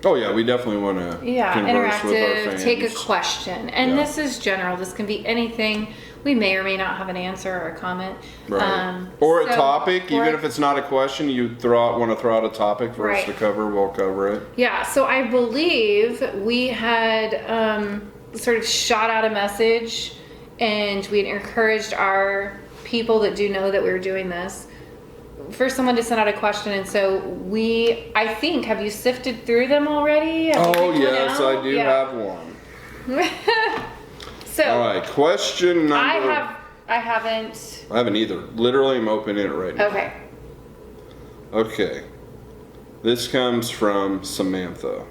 S1: Oh yeah, we definitely want to converse with our fans.
S2: Take a question. And this is general. This can be anything. We may or may not have an answer or a comment.
S1: Right. Or a topic, even if it's not a question, you want to throw out a topic for us to cover, we'll cover it.
S2: Yeah, so I believe we had sort of shot out a message, and we encouraged our people that do know that we were doing this for someone to send out a question. And so I think, have you sifted through them already?
S1: Yes, I do have one.
S2: So,
S1: all right, question number.
S2: I haven't.
S1: I haven't either. Literally, I'm opening it right now. Okay. This comes from Samantha.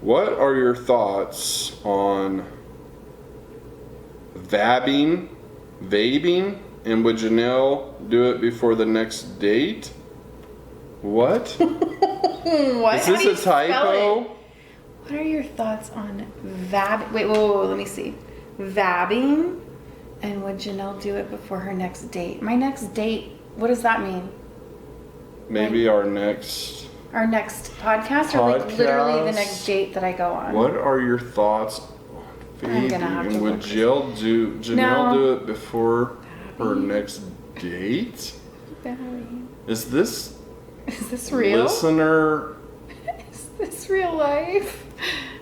S1: What are your thoughts on vaping, and would Janell do it before the next date? What?
S2: What?
S1: Is this a typo?
S2: What are your thoughts on vabbing? Wait, whoa, let me see. Vabbing, and would Janell do it before her next date? My next date, what does that mean?
S1: Maybe our next
S2: podcast, or like literally the next date that I go on?
S1: What are your thoughts on vaping? And would Janell do it before her next date?
S2: Vabbing.
S1: Is this
S2: real?
S1: Listener?
S2: Is this real life?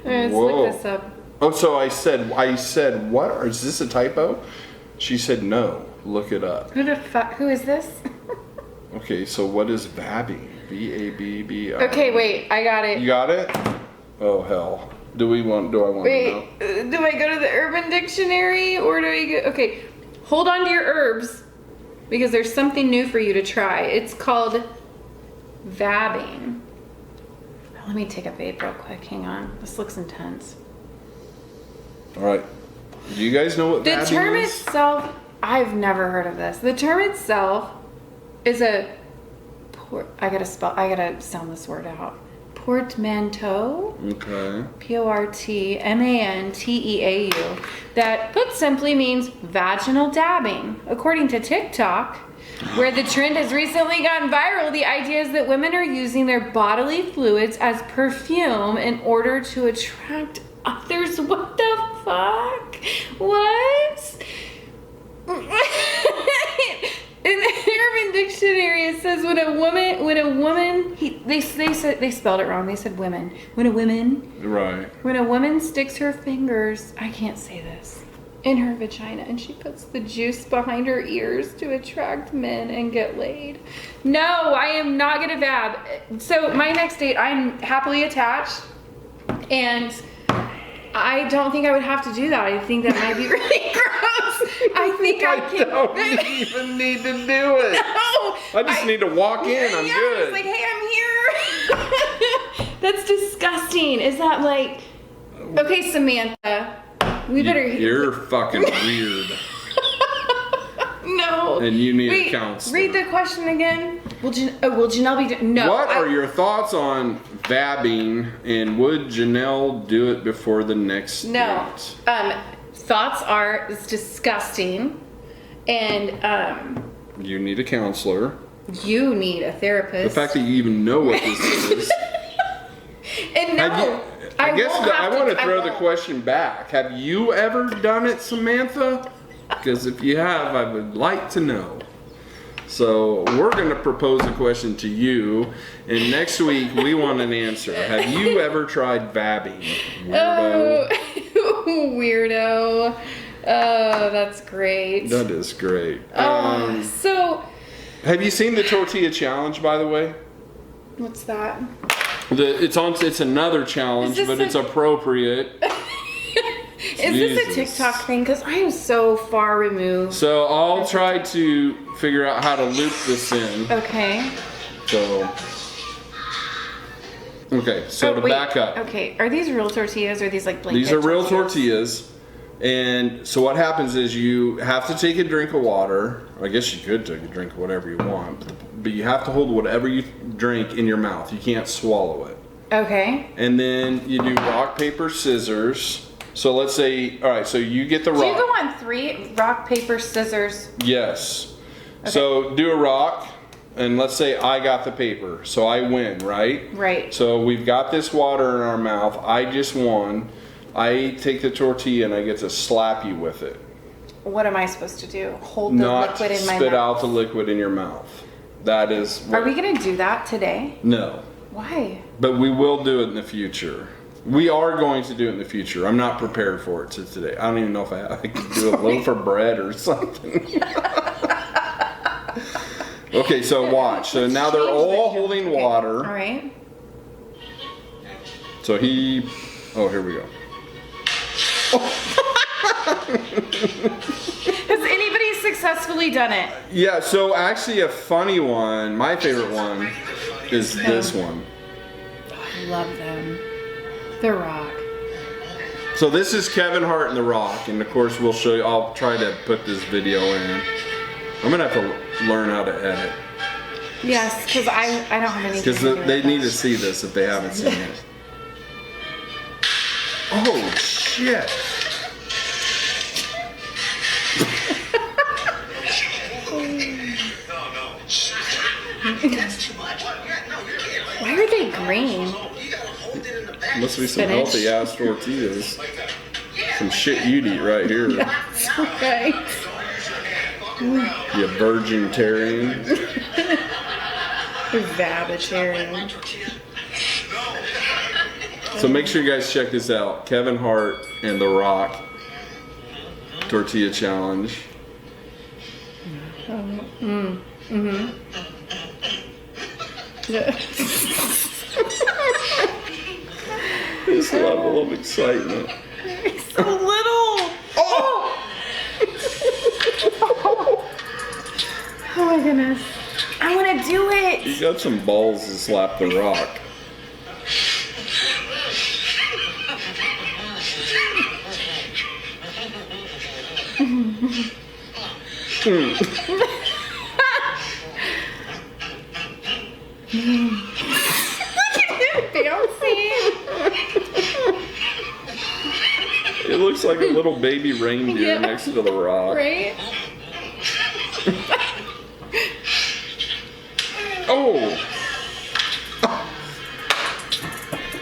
S2: Let's
S1: Whoa.
S2: look this up.
S1: Oh, so I said, what? Or is this a typo? She said, no. Look it up.
S2: Who is this?
S1: Okay, so what is vabbing? VABBI.
S2: Okay, wait. I got it.
S1: You got it? Oh, hell. Do I want to know?
S2: Do I go to the Urban Dictionary, or do I go... Okay, hold on to your herbs, because there's something new for you to try. It's called vabbing. Let me take a vape real quick. Hang on. This looks intense.
S1: All right. Do you guys know what vabbing is?
S2: The term itself, I've never heard of this. The term itself is I gotta sound this word out. Portmanteau.
S1: Okay.
S2: Portmanteau. That, put simply, means vaginal dabbing. According to TikTok, where the trend has recently gone viral, the idea is that women are using their bodily fluids as perfume in order to attract others. What the fuck? What? In the Urban Dictionary, it says they spelled it wrong. They said women. When a woman sticks her fingers, I can't say this, in her vagina, and she puts the juice behind her ears to attract men and get laid. No, I am not gonna vab. So my next date, I'm happily attached, and I don't think I would have to do that. I think that might be really gross. I think I
S1: don't even need to do it.
S2: No,
S1: I just need to walk in. I'm good.
S2: It's like, hey, I'm here. That's disgusting. Is that like... Okay, Samantha.
S1: You're fucking weird.
S2: No.
S1: And you need a counselor.
S2: Read the question again. Will Janell be... No.
S1: What are your thoughts on vabbing, and would Janell do it before the next date?
S2: Thoughts are, it's disgusting. And
S1: you need a counselor.
S2: You need a therapist.
S1: The fact that you even know what this is.
S2: And no,
S1: I want to throw the question back. Have you ever done it, Samantha? Because if you have, I would like to know. So we're going to propose a question to you, and next week we want an answer. Have you ever tried vabbing? Weirdo.
S2: Oh, weirdo. Oh, that's great.
S1: That is great.
S2: So...
S1: Have you seen the tortilla challenge, by the way?
S2: What's that?
S1: It's another challenge, but it's appropriate.
S2: Is this a TikTok thing? Because I am so far removed.
S1: So I'll try to figure out how to loop this in.
S2: Okay.
S1: So back up.
S2: Okay, are these real tortillas or are these like blanket
S1: These are real
S2: tortillas?
S1: And so what happens is you have to take a drink of water. I guess you could take a drink of whatever you want, but you have to hold whatever you drink in your mouth. You can't swallow it.
S2: Okay.
S1: And then you do rock, paper, scissors. So let's say, all right, so you get the rock.
S2: Do you go on 3? Rock, paper, scissors?
S1: Yes. Okay. So do a rock. and let's say I got the paper, so I win, right?
S2: Right.
S1: So we've got this water in our mouth. I just won. I take the tortilla and I get to slap you with it.
S2: What am I supposed to do? Hold the
S1: Not
S2: liquid in my mouth?
S1: spit out the liquid in your mouth. That is.
S2: Are we going to do that today?
S1: No.
S2: Why?
S1: But we will do it in the future. We are going to do it in the future. I'm not prepared for it today. I don't even know if I can do a loaf of bread or something. Okay, so watch. So now they're all holding water.
S2: All right.
S1: So oh, here we go.
S2: Has anybody successfully done it?
S1: Yeah, so actually a funny one, my favorite one, is this one.
S2: I love them. The Rock.
S1: So this is Kevin Hart and The Rock, and of course we'll show you, I'll try to put this video in. I'm gonna have to learn how to edit.
S2: Yes, because I don't have anything
S1: Because
S2: to do
S1: they
S2: with
S1: need
S2: that.
S1: to see this if they haven't seen it. Oh, shit.
S2: Why are they green?
S1: Must be some
S2: Spinach.
S1: healthy ass tortillas. Some shit you'd eat right here.
S2: That's right.
S1: You virgin-tarian.
S2: Vegetarian.
S1: So make sure you guys check this out. Kevin Hart and The Rock Tortilla Challenge. This level of excitement.
S2: So little.
S1: Oh!
S2: Oh my goodness. I want to do it.
S1: You got some balls to slap The Rock. It looks like a little baby reindeer
S2: Yeah.
S1: next to The Rock.
S2: Right?
S1: Oh!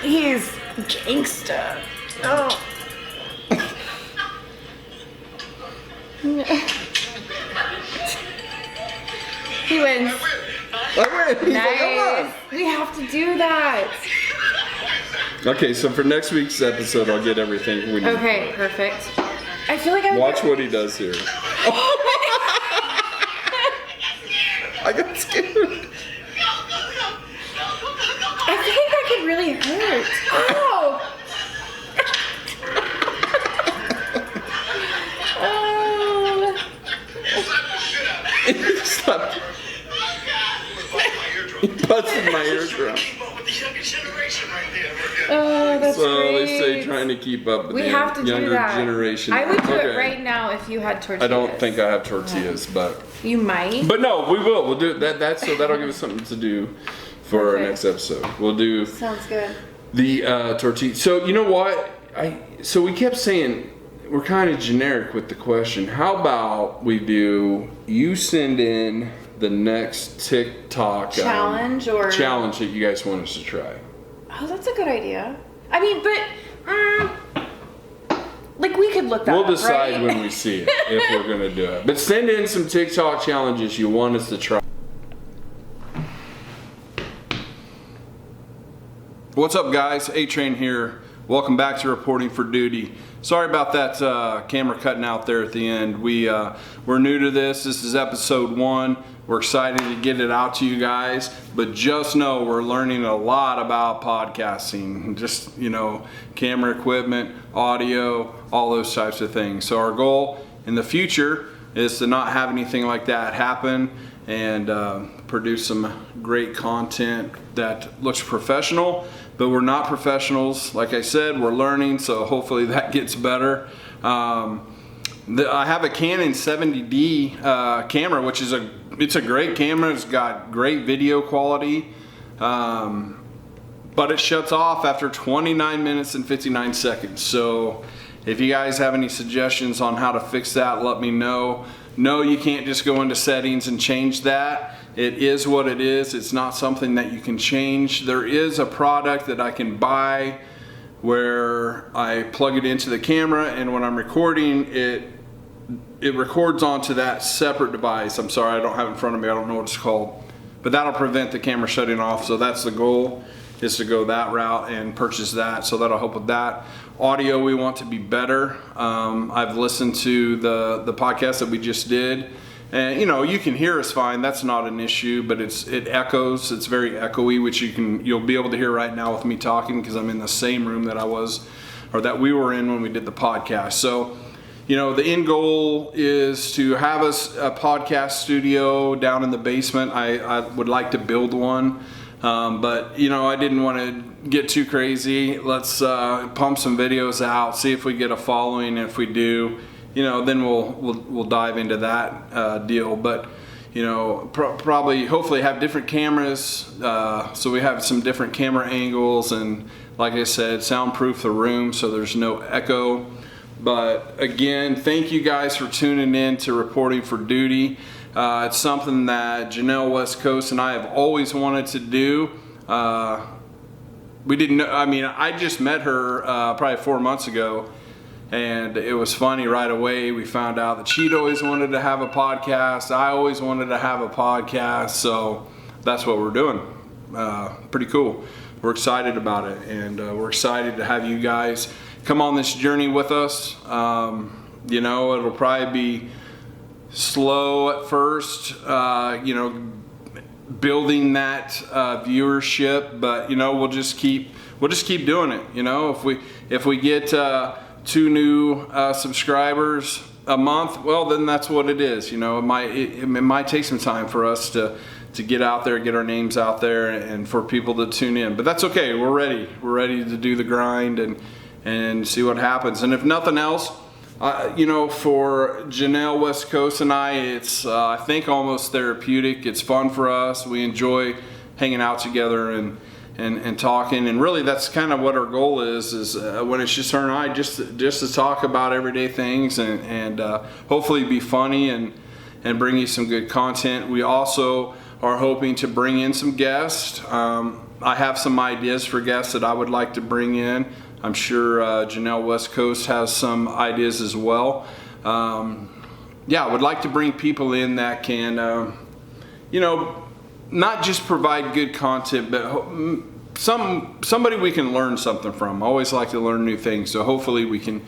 S2: He's gangsta. Oh. He wins.
S1: I win!
S2: Nice. We have to do that.
S1: Okay, so for next week's episode, I'll get everything we need.
S2: Okay, perfect. I feel like I would
S1: Watch
S2: get-
S1: what he does here. I got scared.
S2: I think that could really hurt. Oh. Oh.
S1: He slapped. He busted my eardrum.
S2: Oh, that's
S1: So
S2: great.
S1: they say trying to keep up with
S2: We
S1: the
S2: have to
S1: younger
S2: do that.
S1: generation.
S2: I would do it
S1: Okay.
S2: right now if you had tortillas.
S1: I don't think I have tortillas, but
S2: You might.
S1: no, we will. We'll do that. So that'll give us something to do for our
S2: Okay.
S1: next episode. We'll do
S2: Sounds good.
S1: the tortilla. So you know what? So we kept saying we're kind of generic with the question. How about we do? You send in the next TikTok
S2: Challenge or
S1: challenge that you guys want us to try.
S2: Oh, that's a good idea. I mean, but like we could look that
S1: We'll
S2: up,
S1: decide
S2: right?
S1: when we see it if we're gonna do it. But send in some TikTok challenges you want us to try. What's up, guys? A-Train here. Welcome back to Reporting for Duty. Sorry about that camera cutting out there at the end. We're new to this. This is episode 1. We're excited to get it out to you guys, but just know we're learning a lot about podcasting. Just, camera equipment, audio, all those types of things. So our goal in the future is to not have anything like that happen and produce some great content that looks professional, but we're not professionals. Like I said, we're learning, so hopefully that gets better. I have a Canon 70D camera, which is it's a great camera. It's got great video quality, but it shuts off after 29 minutes and 59 seconds. So if you guys have any suggestions on how to fix that, let me know. No, you can't just go into settings and change that. It is what it is. It's not something that you can change. There is a product that I can buy where I plug it into the camera, and when I'm recording, it records onto that separate device. I'm sorry, I don't have it in front of me. I don't know what it's called. But that'll prevent the camera shutting off. So that's the goal, is to go that route and purchase that. So that'll help with that. Audio, we want to be better. I've listened to the podcast that we just did. And you can hear us fine. That's not an issue, but it echoes. It's very echoey, which you'll be able to hear right now with me talking, because I'm in the same room that we were in when we did the podcast. So, the end goal is to have us a podcast studio down in the basement. I would like to build one, but I didn't want to get too crazy. Let's pump some videos out, see if we get a following. If we do, then we'll dive into that deal. But probably hopefully have different cameras, so we have some different camera angles, and like I said, soundproof the room so there's no echo. But again, thank you guys for tuning in to Reporting for Duty. It's something that Janell West Coast and I have always wanted to do. We didn't know, I just met her probably 4 months ago. And it was funny right away. We found out that she'd always wanted to have a podcast. I always wanted to have a podcast. So that's what we're doing. Pretty cool. We're excited about it. And we're excited to have you guys come on this journey with us. It'll probably be slow at first, building that viewership. But, we'll just keep doing it. If we get 2 new subscribers a month, well, then that's what it is. It might take some time for us to get out there, get our names out there, and for people to tune in. But that's okay. We're ready. We're ready to do the grind and see what happens. And if nothing else, for Janell West Coast and I, it's I think almost therapeutic. It's fun for us. We enjoy hanging out together and talking, and really that's kind of what our goal is when it's just her and I, just to talk about everyday things and hopefully be funny and bring you some good content. We also are hoping to bring in some guests. I have some ideas for guests that I would like to bring in. I'm sure Janell West Coast has some ideas as well. I would like to bring people in that can not just provide good content, but somebody we can learn something from. I always like to learn new things, so hopefully we can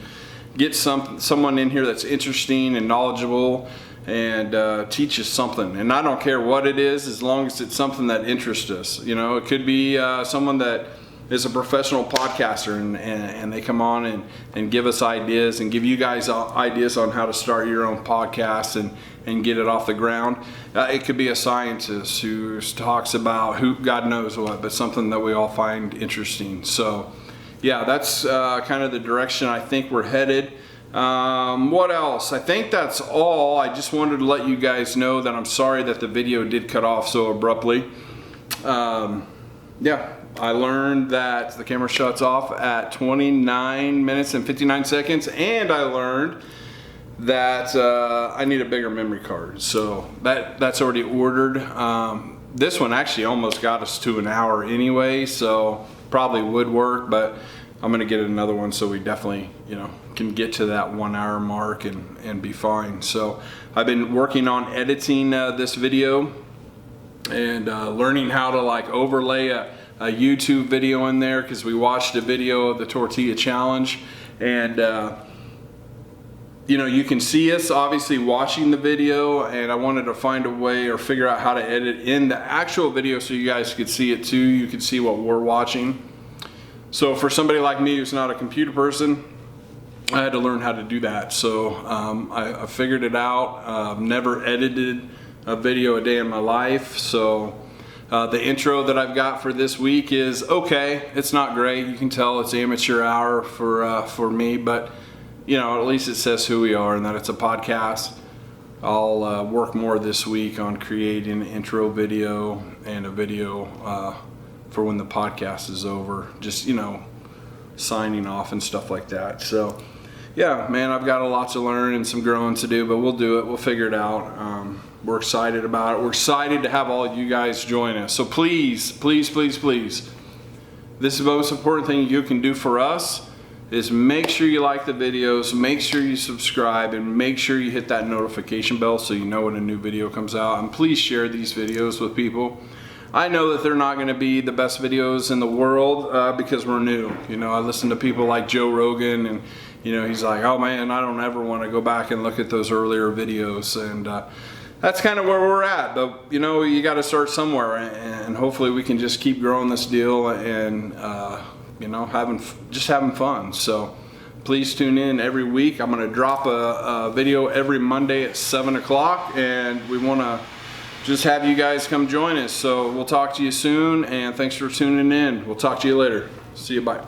S1: get someone in here that's interesting and knowledgeable and teach us something. And I don't care what it is, as long as it's something that interests us. It could be someone that is a professional podcaster and they come on and give us ideas and give you guys ideas on how to start your own podcast and get it off the ground. It could be a scientist who talks about God knows what, but something that we all find interesting. So yeah, that's kind of the direction I think we're headed. What else? I think that's all. I just wanted to let you guys know that I'm sorry that the video did cut off so abruptly. I learned that the camera shuts off at 29 minutes and 59 seconds, and I learned that I need a bigger memory card. So that's already ordered. This one actually almost got us to an hour anyway, so probably would work, but I'm gonna get another one so we definitely, can get to that 1 hour mark and be fine. So I've been working on editing this video and learning how to overlay a YouTube video in there, because we watched a video of the tortilla challenge, and you can see us obviously watching the video, and I wanted to find a way or figure out how to edit in the actual video so you guys could see it too. You could see what we're watching. So for somebody like me who's not a computer person, I had to learn how to do that. So I figured it out. I've never edited a video a day in my life, so the intro that I've got for this week is okay. It's not great. You can tell it's amateur hour for me, but at least it says who we are and that it's a podcast. I'll work more this week on creating an intro video and a video for when the podcast is over. Just signing off and stuff like that. So yeah, man, I've got a lot to learn and some growing to do, but we'll do it. We'll figure it out. We're excited about it. We're excited to have all of you guys join us. So please, please, please, please, this is the most important thing you can do for us is make sure you like the videos, make sure you subscribe, and make sure you hit that notification bell so you know when a new video comes out. And please share these videos with people. I know that they're not going to be the best videos in the world because we're new. You know, I listen to people like Joe Rogan, and you know, he's like, oh man, I don't ever want to go back and look at those earlier videos. And that's kind of where we're at. But you know, you got to start somewhere, and hopefully we can just keep growing this deal and you know, having fun. So please tune in every week. I'm going to drop a video every Monday at 7 o'clock, and we want to just have you guys come join us. So we'll talk to you soon, and thanks for tuning in. We'll talk to you later. See you, bye.